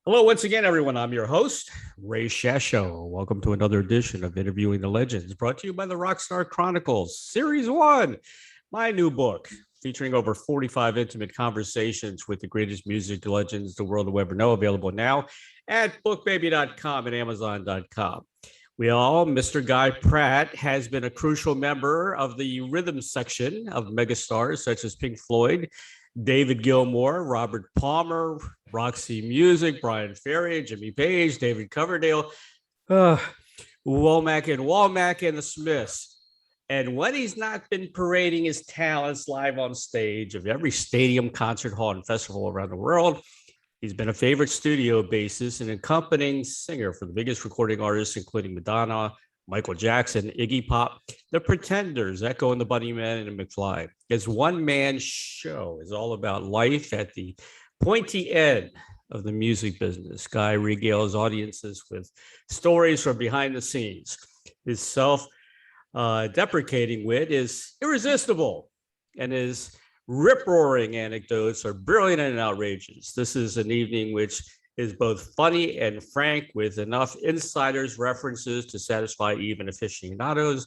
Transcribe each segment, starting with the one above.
Hello, once again, everyone. I'm your host, Ray Shasho. Welcome to another edition of Interviewing the Legends, brought to you by the Rockstar Chronicles, Series 1, my new book, featuring over 45 intimate conversations with the greatest music legends the world will ever know, available now at bookbaby.com and amazon.com. We all, Mr. Guy Pratt has been a crucial member of the rhythm section of megastars such as Pink Floyd, David Gilmour, Robert Palmer, Roxy Music, Bryan Ferry, Jimmy Page, David Coverdale, Womack and Womack and the Smiths. And when he's not been parading his talents live on stage of every stadium, concert hall, and festival around the world, he's been a favorite studio bassist and accompanying singer for the biggest recording artists, including Madonna, Michael Jackson, Iggy Pop, The Pretenders, Echo and the Bunnymen and McFly. His one-man show is all about life at the pointy end of the music business. Guy regales audiences with stories from behind the scenes. His self-deprecating wit is irresistible, and his rip-roaring anecdotes are brilliant and outrageous. This is an evening which is both funny and frank, with enough insiders references to satisfy even aficionados,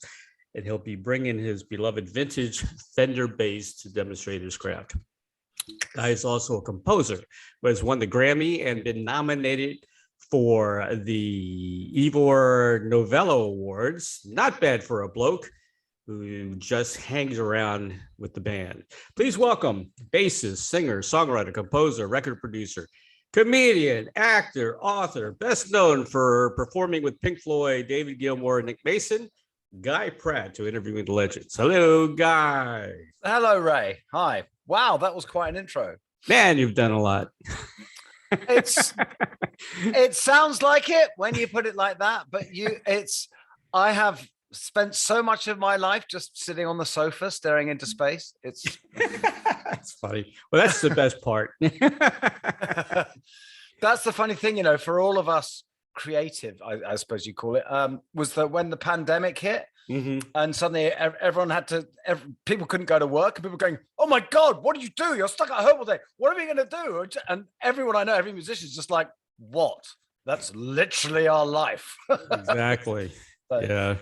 and he'll be bringing his beloved vintage Fender bass to demonstrate his craft. Guy is also a composer who has won the Grammy and been nominated for the Ivor Novello Awards. Not bad for a bloke who just hangs around with the band. Please welcome bassist, singer, songwriter, composer, record producer, comedian, actor, author, best known for performing with Pink Floyd, David Gilmour Nick Mason, Guy Pratt, to Interviewing the Legends. Hello, Guy. Hello, Ray. Hi. Wow, that was quite an intro. Man, you've done a lot. It sounds like it when you put it like that, but I have spent so much of my life just sitting on the sofa staring into space. It's funny. Well, that's the best part. That's the funny thing, for all of us creative, I suppose you call it, was that when the pandemic hit, and suddenly everyone people couldn't go to work, and people were going, oh my God, what do you do? You're stuck at home all day. What are we going to do? And everyone I know, every musician is just like, what? That's literally our life. Exactly. So,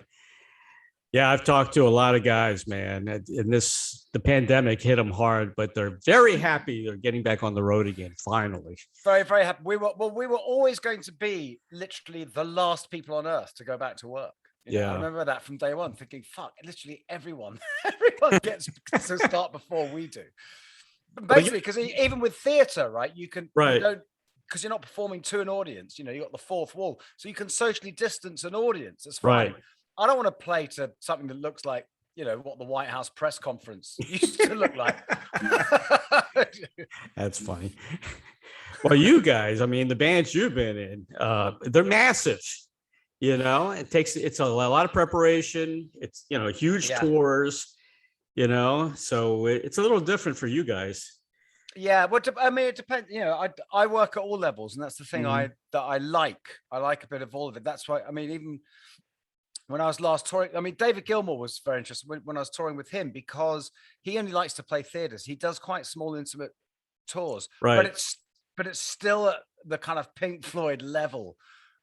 yeah, I've talked to a lot of guys, man, and the pandemic hit them hard, but they're very happy they're getting back on the road again, finally. Very, very happy. We were always going to be literally the last people on earth to go back to work. I remember that from day one, thinking, fuck, literally everyone gets to start before we do. But basically, because even with theatre, right, you don't, because you're not performing to an audience, you got the fourth wall, so you can socially distance an audience. It's fine. Right. I don't want to play to something that looks like, what the White House press conference used to look like. That's funny. Well, you guys, I mean, the bands you've been in, they're massive. It's a lot of preparation. It's, huge tours, so it's a little different for you guys. Yeah, well, I mean, it depends. I work at all levels, and that's the thing that I like. I like a bit of all of it. That's why, I mean, even when I was last touring, I mean, David Gilmour was very interesting when I was touring with him, because he only likes to play theaters. He does quite small, intimate tours, right? But it's still at the kind of Pink Floyd level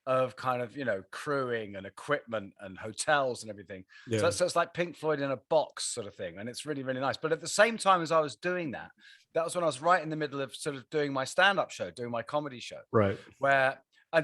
of kind of, crewing and equipment and hotels and everything. Yeah. So it's like Pink Floyd in a box sort of thing. And it's really, really nice. But at the same time as I was doing that, that was when I was right in the middle of sort of doing my stand-up show, doing my comedy show. Right.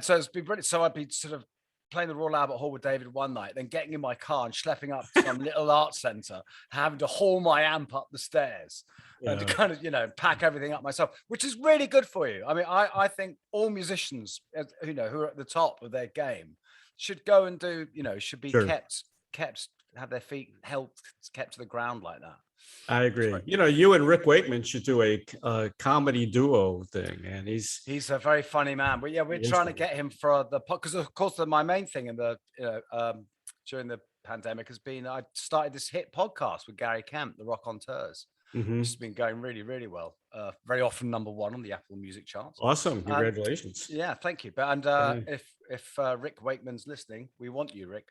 So it's been brilliant. So I'd be sort of playing the Royal Albert Hall with David one night, then getting in my car and schlepping up to some little art center, having to haul my amp up the stairs and to kind of, pack everything up myself, which is really good for you. I mean, I think all musicians, who are at the top of their game should go and do, should be kept, have their feet kept to the ground like that. I agree. You and Rick Wakeman should do a comedy duo thing, and he's a very funny man. But yeah, we're trying to get him for the because of course my main thing in the during the pandemic has been I started this hit podcast with Gary Kemp, the Rock on Tours. Which has been going really, really well. Very often #1 on the Apple Music charts. Awesome! Congratulations. Yeah, thank you. But if Rick Wakeman's listening, we want you, Rick.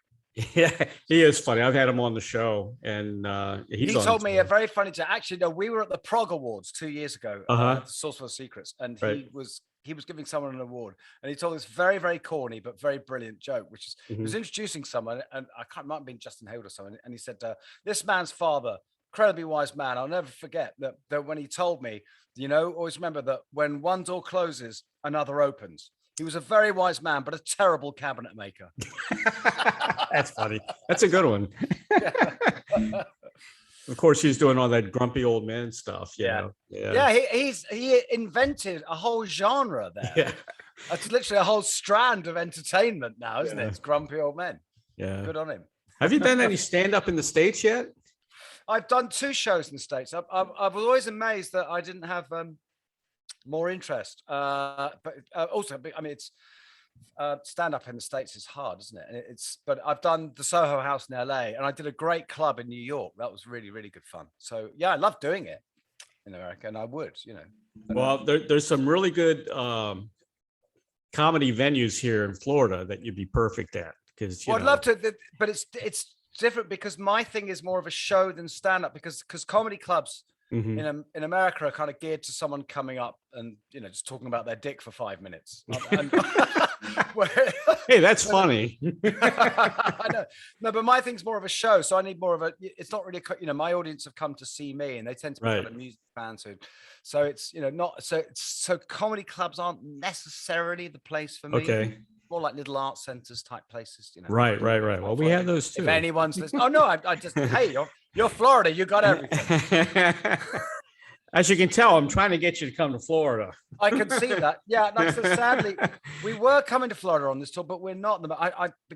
Yeah, he is funny. I've had him on the show, and he told me a very funny joke. Actually, no, we were at the Prog Awards 2 years ago, the Source for Secrets, and he was giving someone an award, and he told this very, very corny but very brilliant joke, which is he was introducing someone, and it might have been Justin Hayward or someone, and he said, "This man's father, incredibly wise man. I'll never forget that when he told me, always remember that when one door closes, another opens. He was a very wise man, but a terrible cabinet maker." That's funny. That's a good one. Of course, he's doing all that grumpy old man stuff. Yeah. He invented a whole genre there. Yeah. That's literally a whole strand of entertainment now, isn't it? It's grumpy old men. Yeah. Good on him. Have you done any stand-up in the States yet? I've done 2 shows in the States. I was always amazed that I didn't have more interest. But also, I mean, it's stand-up in the States is hard, isn't it? But I've done the Soho House in LA, and I did a great club in New York. That was really, really good fun. So yeah, I love doing it in America, and I would, Well, there's some really good comedy venues here in Florida that you'd be perfect at. Because I'd love to, but it's different because my thing is more of a show than stand-up, because comedy clubs in America are kind of geared to someone coming up and just talking about their dick for 5 minutes. Hey, that's funny. I know. No, but my thing's more of a show, so I need more of a. It's not really, my audience have come to see me, and they tend to be kind of music fans. So it's not so comedy clubs aren't necessarily the place for me. Okay. More like little art centers type places, Right. Well, we have those too. If anyone's listening, I just hey, you're Florida, you got everything. As you can tell, I'm trying to get you to come to Florida. I can see that. Yeah, so sadly, we were coming to Florida on this tour, but we're not.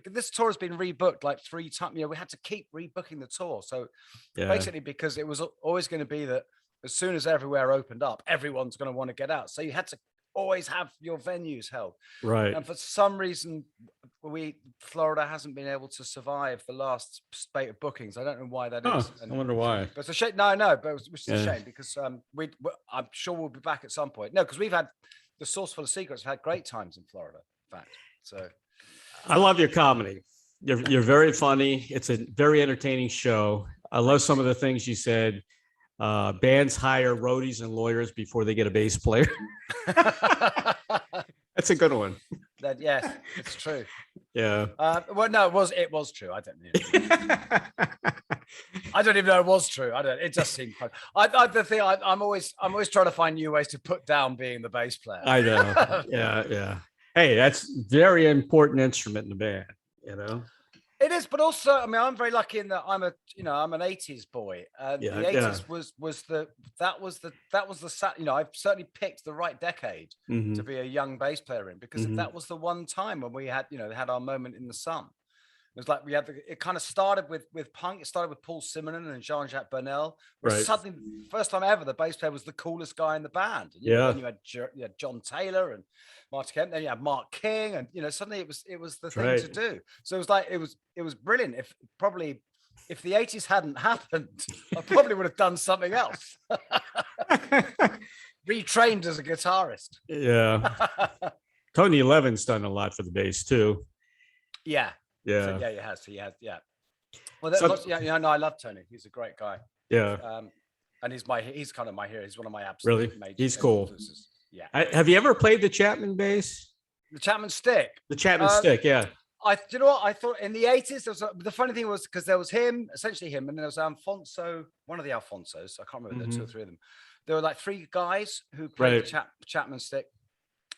This tour has been rebooked like 3 times. We had to keep rebooking the tour. So basically, because it was always going to be that as soon as everywhere opened up, everyone's going to want to get out. So you had to always have your venues held. Right. And for some reason, Florida hasn't been able to survive the last spate of bookings. I don't know why that is. I wonder why. But it's a shame. No, I know, but which is a shame because I'm sure we'll be back at some point. No, because we've had the Source Full of Secrets. We've had great times in Florida, in fact. So I love your comedy. You're very funny. It's a very entertaining show. I love some of the things you said. Bands hire roadies and lawyers before they get a bass player. That's a good one. Yes, it's true. Yeah. Well, no, it was true. I don't know. I don't even know it was true. It just seemed fun. I'm always trying to find new ways to put down being the bass player. I know. Yeah. Hey, that's very important instrument in the band. It is, but also, I mean, I'm very lucky in that I'm an 80s boy. The 80s was the I've certainly picked the right decade to be a young bass player in, because that was the one time when we had, had our moment in the sun. It was like it kind of started with punk. It started with Paul Simonon and Jean-Jacques Burnel. Suddenly, first time ever, the bass player was the coolest guy in the band. And you had John Taylor and Marty Kemp. Then you had Mark King, and suddenly it was the thing to do. So it was like it was brilliant. If the 80s hadn't happened, I probably would have done something else. Retrained as a guitarist. Yeah. Tony Levin's done a lot for the bass too. Yeah. Yeah. So, he has. Well, I love Tony. He's a great guy. Yeah. And he's kind of my hero. He's one of my absolute major. He's cool. Yeah. Have you ever played the Chapman bass? The Chapman stick. The Chapman stick, yeah. You know what? I thought in the 80s, the funny thing was because there was essentially him, and there was Alfonso, one of the Alfonsos. I can't remember, 2 or 3 of them. There were like 3 guys who played the Chapman stick.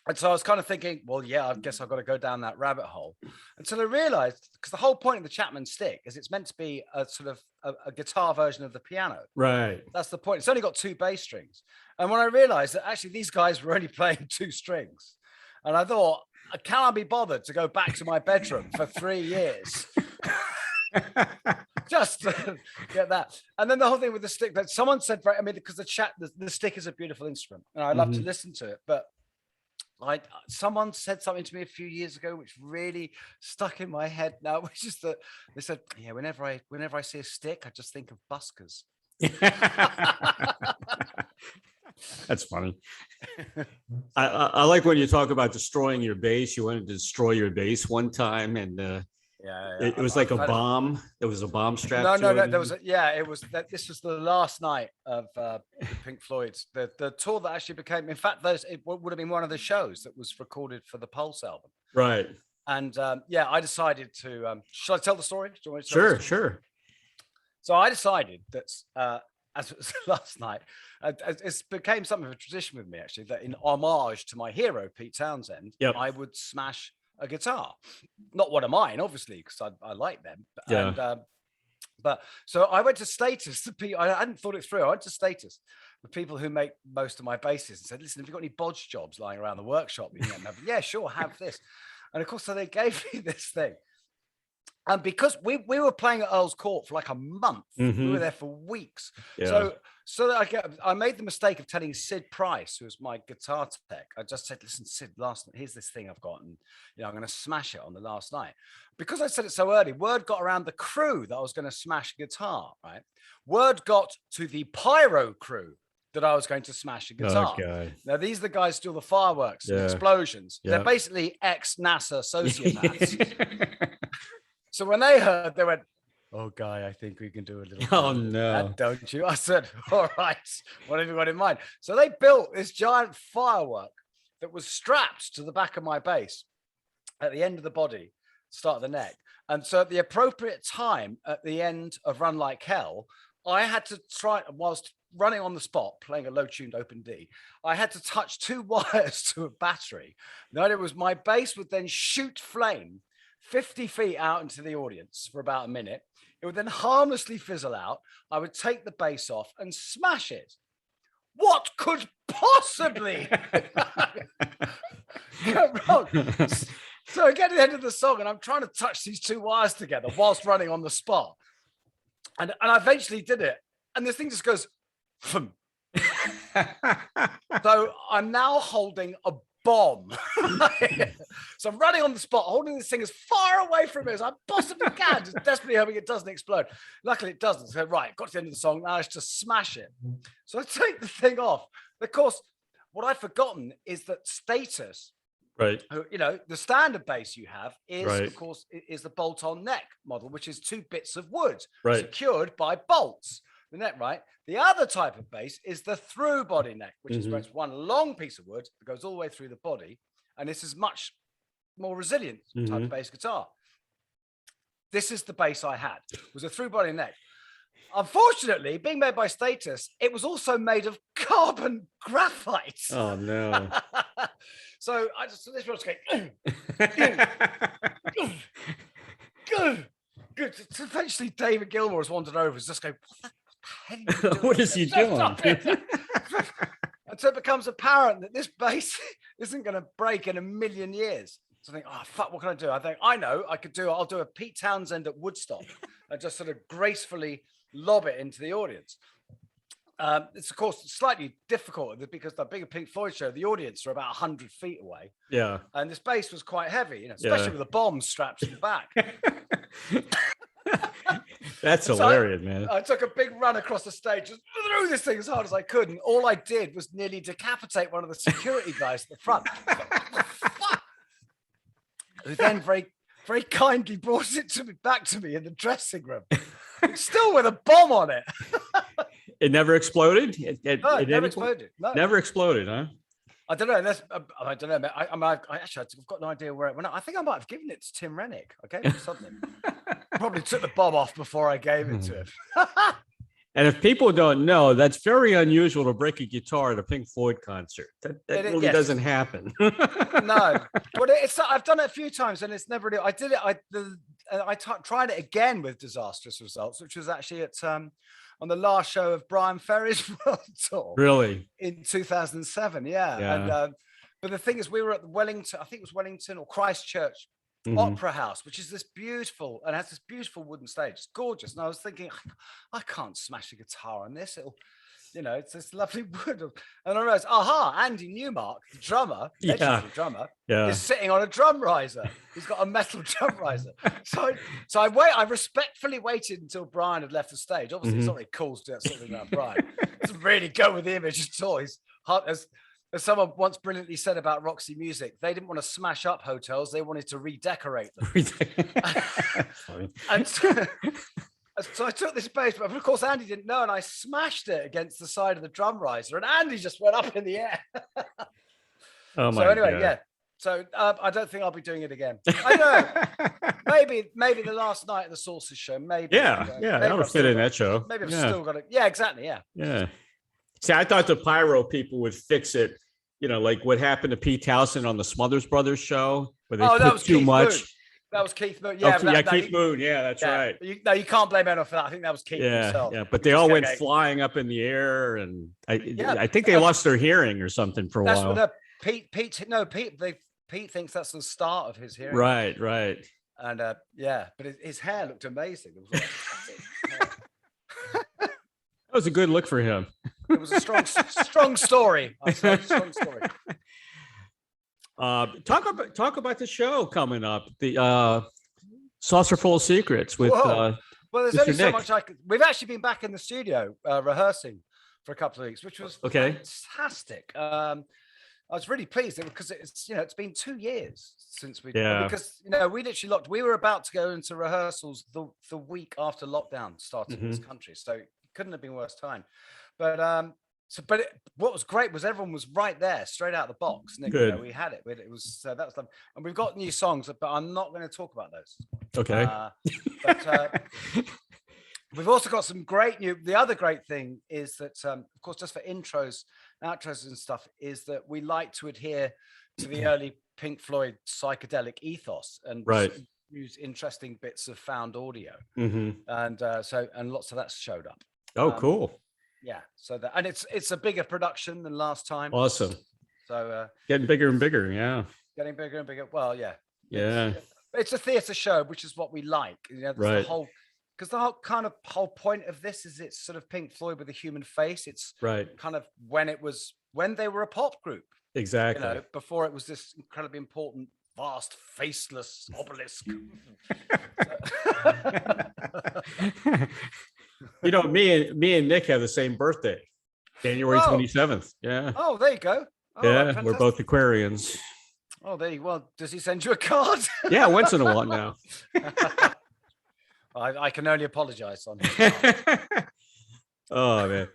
And so I was kind of thinking, well, yeah, I guess I've got to go down that rabbit hole. Until I realized, because the whole point of the Chapman stick is it's meant to be a sort of a guitar version of the piano. Right. That's the point. It's only got 2 bass strings. And when I realized that actually these guys were only playing 2 strings, and I thought, can I be bothered to go back to my bedroom for 3 years? Just to get that. And then the whole thing with the stick, that someone said, because the stick is a beautiful instrument and I love to listen to it, but someone said something to me a few years ago which really stuck in my head now, which is that they said, yeah, whenever I see a stick, I just think of buskers. That's funny. I like when you talk about destroying your bass. You wanted to destroy your bass one time, and It was like a bomb. There was a bomb strapped no, to it. there was it was that this was the last night of Pink Floyd's the tour that actually became, in fact, it would have been one of the shows that was recorded for the Pulse album. Right. And I decided to should I tell the story? Do you want me to tell Sure, the story? sure. So I decided that as it was last night, it became something of a tradition with me, actually, that in homage to my hero, Pete Townsend, I would smash a guitar. Not one of mine, obviously, because I like them. Yeah. But so I went to Status. I hadn't thought it through. I went to Status, the people who make most of my basses, and said, listen, have you got any bodge jobs lying around the workshop? Yeah, sure, have this. And of course, so they gave me this thing. And because we were playing at Earl's Court for like a month, we were there for weeks. Yeah. So I made the mistake of telling Sid Price, who was my guitar tech. I just said, listen, Sid, here's this thing I've got, and I'm going to smash it on the last night. Because I said it so early, word got around the crew that I was going to smash guitar, right? Word got to the pyro crew that I was going to smash a guitar. Okay. Now, these are the guys who do the fireworks and explosions. Yeah. They're basically ex-NASA sociopaths. So when they heard, they went, oh, Guy, I think we can do a little. Oh, no. Don't you? I said, all right, what have you got in mind? So they built this giant firework that was strapped to the back of my bass at the end of the body, start of the neck. And so at the appropriate time at the end of Run Like Hell, I had to try, whilst running on the spot, playing a low-tuned open D, I had to touch 2 wires to a battery. Then it was my bass would then shoot flame 50 feet out into the audience for about a minute. It would then harmlessly fizzle out. I would take the bass off and smash it. What could possibly go wrong? So I get to the end of the song and I'm trying to touch these 2 wires together whilst running on the spot. And I eventually did it. And this thing just goes, so I'm now holding a bomb. So I'm running on the spot, holding this thing as far away from it as I possibly can, just desperately hoping it doesn't explode. Luckily it doesn't. So right, got to the end of the song, now it's just smash it. So I take the thing off. Of course, what I've forgotten is that Status, right, the standard bass you have is, of course, is the bolt-on neck model, which is 2 bits of wood secured by bolts. The neck, right? The other type of bass is the through body neck, which is where it's one long piece of wood that goes all the way through the body, and this is much more resilient type of bass guitar. This is the bass I had. It was a through body neck. Unfortunately, being made by Status, it was also made of carbon graphite. Oh no! So this was going. Good. Eventually, David Gilmour has wandered over. He's just going, what is he doing? And so it becomes apparent that this bass isn't going to break in a million years. So I think, oh, fuck, what can I do? I think, I know, I'll do a Pete Townsend at Woodstock and just sort of gracefully lob it into the audience. It's, of course, slightly difficult because the bigger Pink Floyd show, the audience are about 100 feet away. Yeah. And this bass was quite heavy, especially with the bomb strapped to the back. That's hilarious, man. I took a big run across the stage, just threw this thing as hard as I could, and all I did was nearly decapitate one of the security guys at the front. Who then very, very kindly brought it back to me in the dressing room, still with a bomb on it. It never exploded? No, it never exploded. No. Never exploded, huh? I don't know. I don't know. I've got no idea where it went. I think I might have given it to Tim Rennick. I gave him something. Probably took the bomb off before I gave it to him. And if people don't know, that's very unusual to break a guitar at a Pink Floyd concert. That really doesn't happen. No, but I've done it a few times, and it's never really. I did it. I tried it again with disastrous results, which was actually at on the last show of Bryan Ferry's World Tour. Really? In 2007, yeah. And but the thing is, we were at Wellington. I think it was Wellington or Christchurch Opera House, which is this beautiful and has this beautiful wooden stage. It's gorgeous. And I was thinking, I can't smash a guitar on this. It'll, it's this lovely wood. And I realized, Andy Newmark, the drummer, legendary drummer, is sitting on a drum riser. He's got a metal drum riser. So I respectfully waited until Bryan had left the stage. Obviously, it's not really cool to do that sort of thing around Bryan. It doesn't really go with the image at all. He's hot as as someone once brilliantly said about Roxy Music, they didn't want to smash up hotels; they wanted to redecorate them. And so I took this bass, but of course Andy didn't know, and I smashed it against the side of the drum riser, and Andy just went up in the air. Oh my! So anyway, God. yeah. So I don't think I'll be doing it again. I know. maybe the last night of the Sauces show. Maybe. Yeah, that would fit in that show. Maybe I've still got it. Yeah, exactly. Yeah. Yeah. See, I thought the pyro people would fix it. You know, like what happened to Pete Townsend on the Smothers Brothers show, where they put too much. Moon. That was Keith Moon. Yeah, Keith Moon. Yeah, that's right. You can't blame anyone for that. I think that was Keith himself. Yeah, but they all went flying up in the air, and I think they lost their hearing or something for a while. Pete thinks that's the start of his hearing. Right. And but his hair looked amazing. It was that was a good look for him. It was a strong story. Strong story. Talk about the show coming up, the Saucer Full of Secrets with well, there's Mr. only Nick. so much we've actually been back in the studio rehearsing for a couple of weeks, which was fantastic. I was really pleased because it's been 2 years since because we literally locked. We were about to go into rehearsals the week after lockdown started in this country, so it couldn't have been worse time. But what was great was everyone was right there, straight out of the box. Nick, we had it. It was that was lovely. And we've got new songs, but I'm not going to talk about those. Okay. But we've also got some great new. The other great thing is that, of course, just for intros, outros, and stuff, is that we like to adhere to the early Pink Floyd psychedelic ethos and use interesting bits of found audio, and lots of that showed up. Oh, cool. Yeah, so and it's a bigger production than last time. Awesome. So getting bigger and bigger, getting bigger and bigger. Well, yeah. It's a theatre show, which is what we like. The whole point of this is it's sort of Pink Floyd with a human face. It's kind of when they were a pop group. Exactly. Before it was this incredibly important, vast, faceless obelisk. Me and Nick have the same birthday, January 27th. Yeah. Oh, there you go. Oh, we're both Aquarians. Oh, there you go. Well, does he send you a card? Yeah, once in a while now. I can only apologize on. Oh man,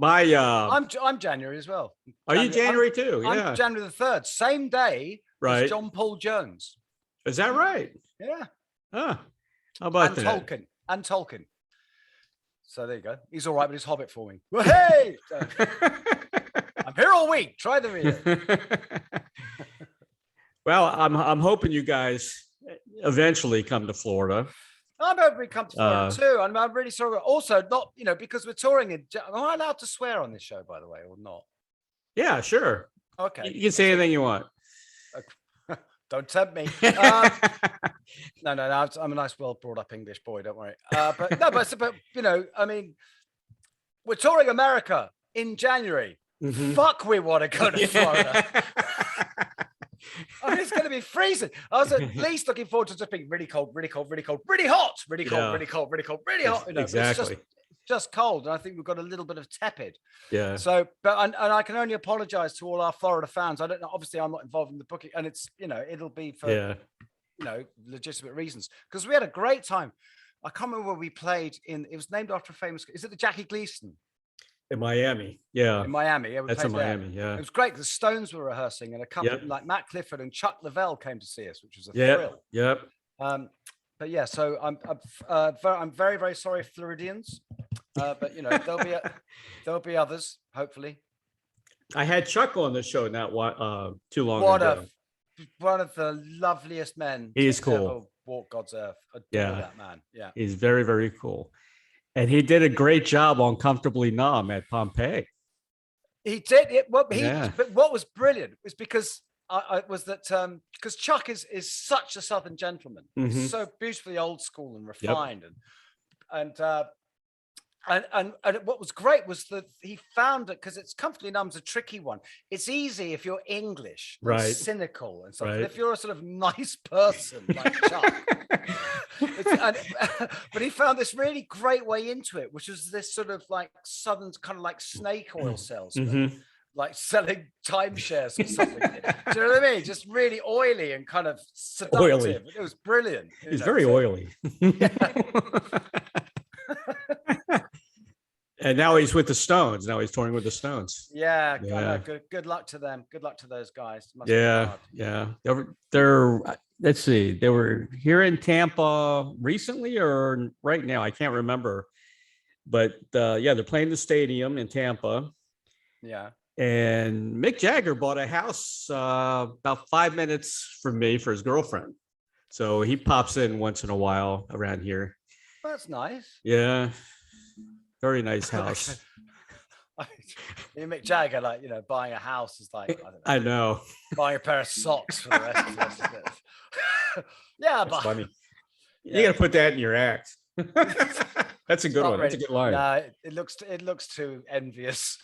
I'm January as well. Are you January too? Yeah, I'm January the 3rd, same day as John Paul Jones. Is that right? Yeah. How about that? And Tolkien. So there you go. He's all right with his Hobbit for me. Well, hey, I'm here all week. Try the video. Well, I'm hoping you guys eventually come to Florida. I'm hoping we come to Florida too. And I'm really sorry. Also, not because we're touring. Am I allowed to swear on this show, by the way, or not? Yeah, sure. Okay. You can say anything you want. Don't tempt me. No. I'm a nice, well brought up English boy. Don't worry. But I mean, we're touring America in January. Mm-hmm. Fuck, we want to go to Florida. I mean, it's going to be freezing. I was at least looking forward to just being really cold, really cold, really cold, really hot, really cold, really cold, really cold, really hot. Exactly. It's just cold, and I think we've got a little bit of tepid. Yeah. So, and I can only apologize to all our Florida fans. I don't know. Obviously, I'm not involved in the booking, and it's it'll be for legitimate reasons, because we had a great time. I can't remember where we played in. It was named after a famous. Is it the Jackie Gleason? In Miami, yeah. In Miami, yeah. That's in Miami, yeah. It was great because Stones were rehearsing, and a couple like Matt Clifford and Chuck Leavell came to see us, which was a thrill. Yep. But yeah, so I'm very, very sorry, Floridians. But there'll be others, hopefully. I had Chuck on the show not too long ago. One of the loveliest men. He's cool. Ever walk God's earth. Adore that man. Yeah. He's very, very cool. And he did a great job on Comfortably Numb at Pompeii. He did it. But what was brilliant was because because Chuck is such a Southern gentleman, so beautifully old school and refined, and what was great was that he found that because it's Comfortably Numb's a tricky one. It's easy if you're English, and cynical and stuff. But if you're a sort of nice person like Chuck, but he found this really great way into it, which was this sort of like Southern kind of like snake oil salesman, like selling timeshares or something. Do you know what I mean? Just really oily and kind of seductive. Oily. It was brilliant. He's very oily. And now he's with the Stones. Now he's touring with the Stones. Yeah. Good luck to them. Good luck to those guys. Must yeah. They're let's see. They were here in Tampa recently or right now. I can't remember. But they're playing the stadium in Tampa. Yeah. And Mick Jagger bought a house about 5 minutes from me for his girlfriend. So he pops in once in a while around here. That's nice. Yeah. Very nice house. Mick Jagger, like, buying a house is like, I know. Buying a pair of socks for the rest of us. Isn't it? Yeah, that's funny. You got to put that in your act. That's a good one. That's a good line. No, it looks too envious.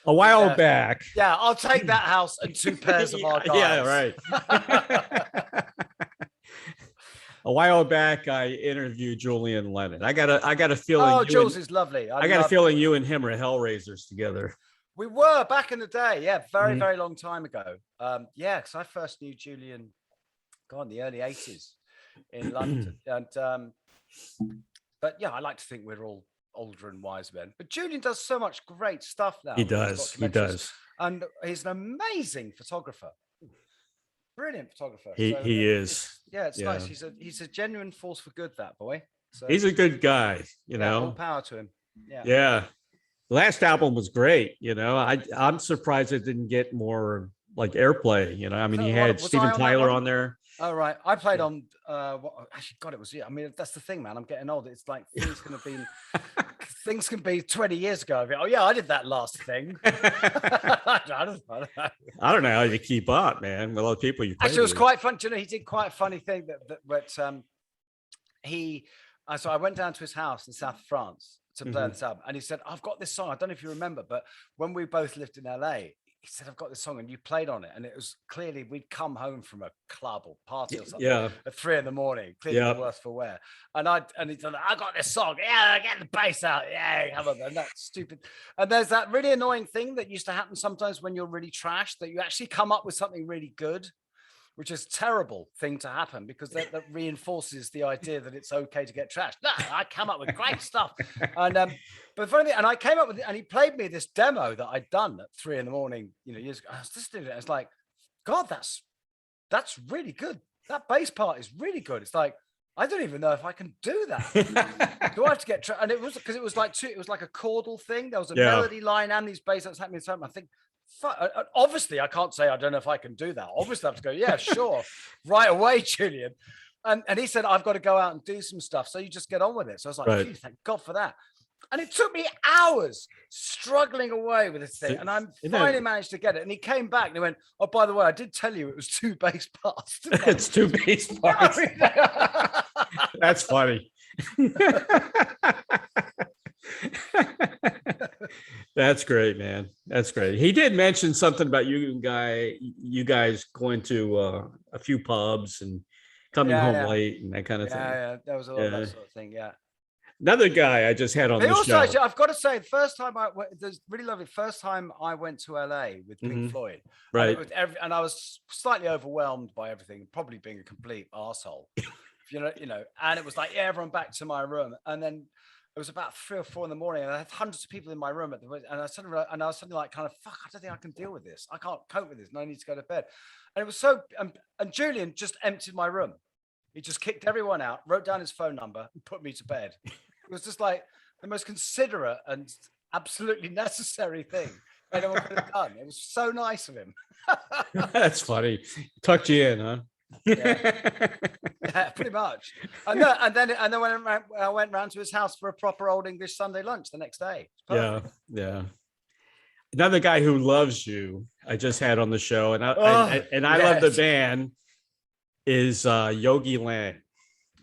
A while back. Yeah, I'll take that house and 2 pairs of our guys. Yeah, right. A while back, I interviewed Julian Lennon. I got a feeling. Oh, Jules is lovely. I got a feeling you and him are Hellraisers together. We were back in the day. Yeah, very, very long time ago. Because I first knew Julian, in the early 80s in London. And but yeah, I like to think we're all older and wise men. But Julian does so much great stuff now. He does. And he's an amazing photographer. Brilliant photographer. He is. It's nice. He's a genuine force for good, that boy. So he's a good guy, all power to him. Yeah. Last album was great. I'm surprised it didn't get more like airplay. I mean, he had Steven Tyler on there. Oh, right. I played on actually, God, it was I mean, that's the thing, man. I'm getting old. It's like things can be 20 years ago. Oh yeah, I did that last thing. I don't know how you keep up, man, with all the people you played. Actually, it was quite fun. He did quite a funny thing so I went down to his house in south of France to play on this album, and he said, I've got this song. I don't know if you remember, but when we both lived in LA, he said, I've got this song, and you played on it. And it was clearly we'd come home from a club or party or something at 3 a.m, clearly the worse for wear. And he said, I got this song. Yeah, get the bass out. Yeah, come on. And that's stupid. And there's that really annoying thing that used to happen sometimes when you're really trashed, that you actually come up with something really good, which is a terrible thing to happen because that reinforces the idea that it's okay to get trashed. No, I come up with great stuff. And but funny, and I came up with it, and he played me this demo that I'd done at 3 a.m, years ago. I was listening to it. It's like, God, that's really good. That bass part is really good. It's like, I don't even know if I can do that. Do I have to get and it was because it was like a chordal thing. There was a melody line and these bass that's happening. I think, obviously I can't say I don't know if I can do that. Obviously I have to go, yeah, sure, right away, Julian. And he said, I've got to go out and do some stuff, so you just get on with it. So I was like, thank God for that. And it took me hours struggling away with this thing, and I finally managed to get it. And he came back and he went, oh, by the way, I did tell you it was 2 bass parts. It's 2 bass parts. That's funny. That's great, man. That's great. He did mention something about you guys going to a few pubs and coming home late and that kind of thing. Yeah, there was a lot of that sort of thing. Yeah. Another guy I just had on the show. Actually, I've got to say, the first time really lovely. First time I went to LA with Pink Floyd, right? And I was slightly overwhelmed by everything, probably being a complete arsehole. And it was like, everyone back to my room, and then it was about 3 or 4 in the morning, and I had hundreds of people in my room and I was suddenly like, kind of, fuck, I don't think I can deal with this. I can't cope with this, and I need to go to bed. And it was so, and Julian just emptied my room. He just kicked everyone out, wrote down his phone number, and put me to bed. It was just like the most considerate and absolutely necessary thing anyone could have done. It was so nice of him. That's funny. Tucked you in, huh? Yeah, pretty much. And then when I went round to his house for a proper old English Sunday lunch the next day. Yeah. Another guy who loves you, I just had on the show, and I love the band, is Yogi Lang.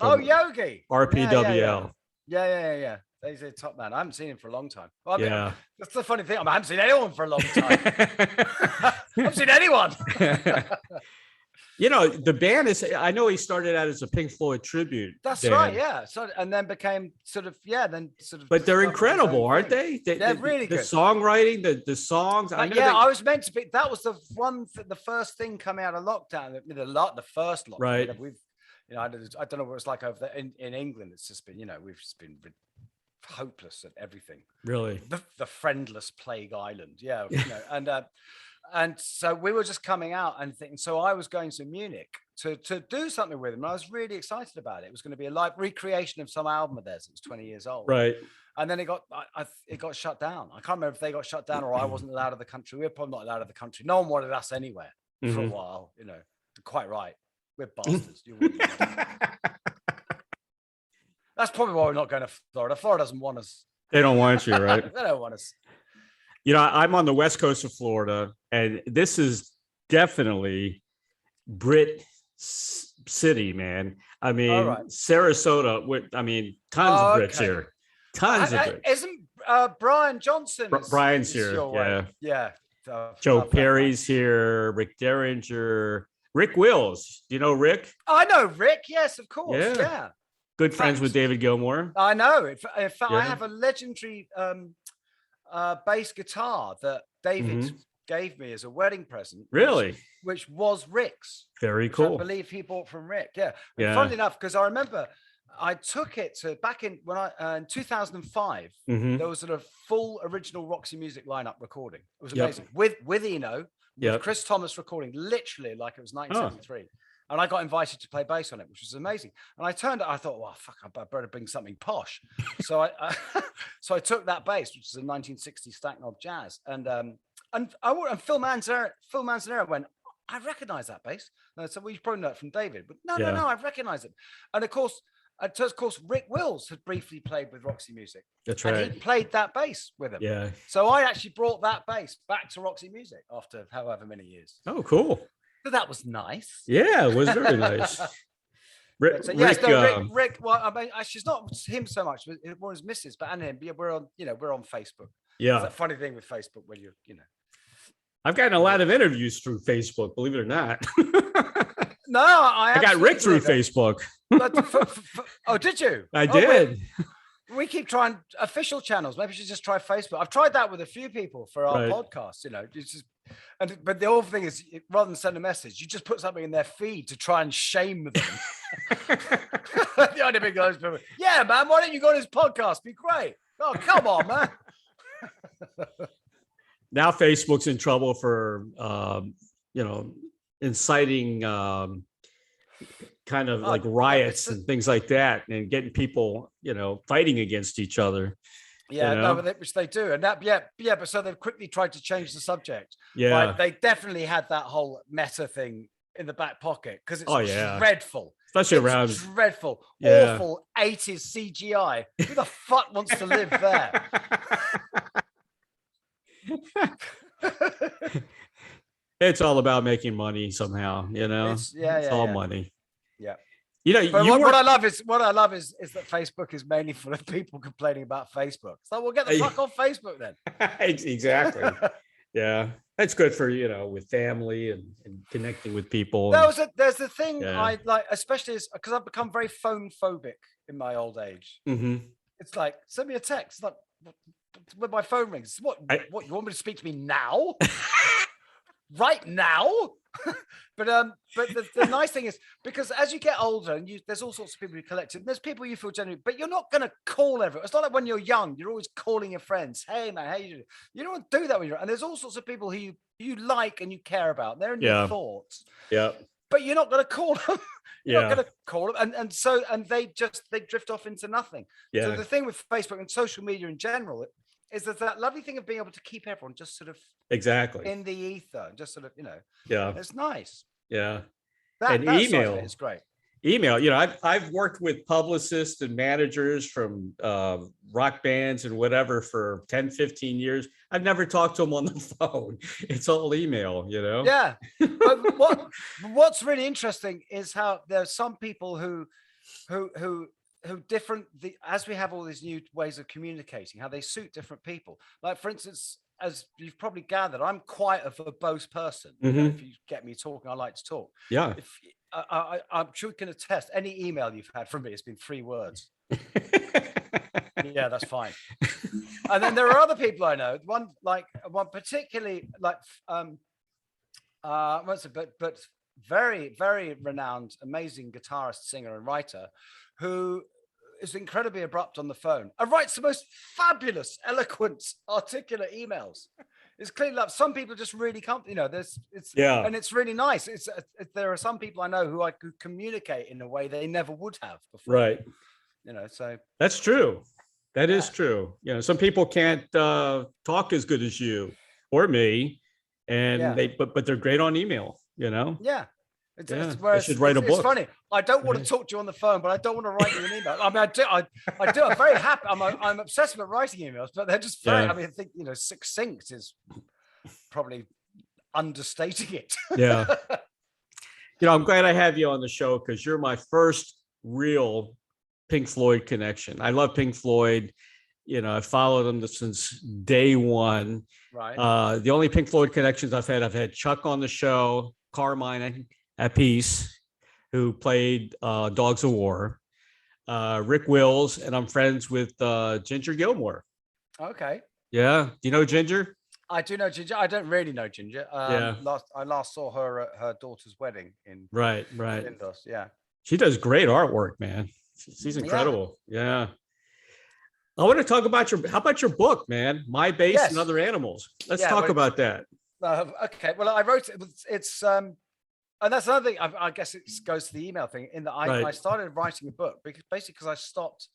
Oh, Yogi. RPWL. Yeah. He's a top man. I haven't seen him for a long time. Well, that's the funny thing. I haven't seen anyone for a long time. I haven't seen anyone. You know, the band is, I know he started out as a Pink Floyd tribute. That's band. right, yeah. So and then became sort of, But they're incredible, aren't they? They're really good. The songwriting, the songs. I know I was meant to be. That was the first thing coming out of lockdown. The first lockdown. Right. We've, I don't know what it's like over there in England. It's just been, we've just been hopeless at everything. Really, the friendless plague island. Yeah, and so we were just coming out and thinking. So I was going to Munich to do something with him. And I was really excited about it. It was going to be a live recreation of some album of theirs. It was 20 years old. Right. And then it got shut down. I can't remember if they got shut down or I wasn't allowed out of the country. We were probably not allowed out of the country. No one wanted us anywhere for a while. Quite right. We're bastards. That's probably why we're not going to Florida. Florida doesn't want us. They don't want you, right? They don't want us. I'm on the west coast of Florida, and this is definitely Brit city, man. I mean, Sarasota. Tons of Brits here. Tons of Brits. Isn't Brian Johnson? Brian's here. Yeah. Joe Perry's here. Rick Derringer. Rick Wills. Do you know Rick? I know Rick. Yes, of course. Yeah. Good friends with David Gilmour. I know. In fact, I have a legendary bass guitar that David gave me as a wedding present. Really? Which was Rick's. Very cool. I believe he bought from Rick. Yeah. Funnily enough, because I remember I took it to back in when in 2005. There was sort of full original Roxy Music lineup recording. It was amazing with Eno, with Chris Thomas recording, literally like it was 1973. And I got invited to play bass on it, which was amazing. And I turned it, I thought, well, fuck, I better bring something posh. So I took that bass, which is a 1960 stack knob jazz, and Phil Manzanera went, I recognize that bass. And I said, well, you probably know it from David, but no, I recognize it. And of course, Rick Wills had briefly played with Roxy Music. That's right. And he played that bass with him. Yeah. So I actually brought that bass back to Roxy Music after however many years. Oh, cool. So that was nice. Yeah, it was very nice. Rick, well, I mean, she's not him so much, but it was Mrs. But and him. We're on Facebook. Yeah. It's a funny thing with Facebook when I've gotten a lot of interviews through Facebook, believe it or not. No, I got Rick through Facebook. Oh, did you? I did. We keep trying official channels. Maybe we should just try Facebook. I've tried that with a few people for our podcast. But the whole thing is, rather than send a message, you just put something in their feed to try and shame them. The only big guys, yeah, man. Why don't you go on his podcast? Be great. Oh, come on, man. Now Facebook's in trouble for inciting kind of like riots and things like that, and getting people fighting against each other. Which they do, and but so they've quickly tried to change the subject. They definitely had that whole meta thing in the back pocket because it's dreadful, especially around dreadful, awful 80s CGI. Who the fuck wants to live there? It's all about making money somehow, it's all money. But what I love is that Facebook is mainly full of people complaining about Facebook. So we'll get the fuck off Facebook then. Exactly. Yeah, that's good for with family and connecting with people. There's the thing I like, especially because I've become very phone phobic in my old age. It's like, send me a text. Like, when my phone rings, what you want me to speak to me now? Right now? But the nice thing is, because as you get older and there's all sorts of people you collect, and there's people you feel genuine, but you're not going to call everyone. It's not like when you're young, you're always calling your friends. Hey man, how you doing? You don't want to do that when you're, and there's all sorts of people who you like and you care about. They're in your thoughts. Yeah. But you're not going to call them. You're not going to call them. And they drift off into nothing. Yeah. So the thing with Facebook and social media in general is that lovely thing of being able to keep everyone just sort of in the ether, just sort of, it's nice. Yeah. And email is great. Email, I've worked with publicists and managers from rock bands and whatever for 10, 15 years. I've never talked to them on the phone. It's all email, Yeah. But what's really interesting is how there's some people who as we have all these new ways of communicating, how they suit different people. Like, for instance, as you've probably gathered, I'm quite a verbose person. You know, if you get me talking, I like to talk. Yeah. If I'm sure you can attest, any email you've had from me has been 3 words. Yeah, that's fine. And then there are other people I know. One particularly like but very, very renowned, amazing guitarist, singer, and writer, who is incredibly abrupt on the phone and writes the most fabulous, eloquent, articulate emails. It's clearly like some people just really can't, you know, and it's really nice. There are some people I know who I could communicate in a way they never would have before. Right. You know, so that's true. That is true. You know, some people can't talk as good as you or me, and but they're great on email, you know? Yeah. I should write a book. It's funny. I don't want to talk to you on the phone, but I don't want to write you an email. I mean, I do. I'm very happy. I'm obsessed with writing emails, but they're just very. I mean, I think, you know, succinct is probably understating it. Yeah. You know, I'm glad I have you on the show because you're my first real Pink Floyd connection. I love Pink Floyd. You know, I followed them since day one. Right. The only Pink Floyd connections I've had Chuck on the show, Carmine at Peace, who played Dogs of War, Rick Wills, and I'm friends with Ginger Gilmour. Okay. Yeah. Do you know Ginger? I do know Ginger. I don't really know Ginger. I last saw her at her daughter's wedding in right. Indos. Yeah. She does great artwork, man. She's incredible. Yeah. I want to talk about how about your book, man? My Bass and Other Animals. Let's talk about that. Okay. Well, I wrote it. It's and that's another thing. I guess it goes to the email thing. In that I started writing a book because I stopped.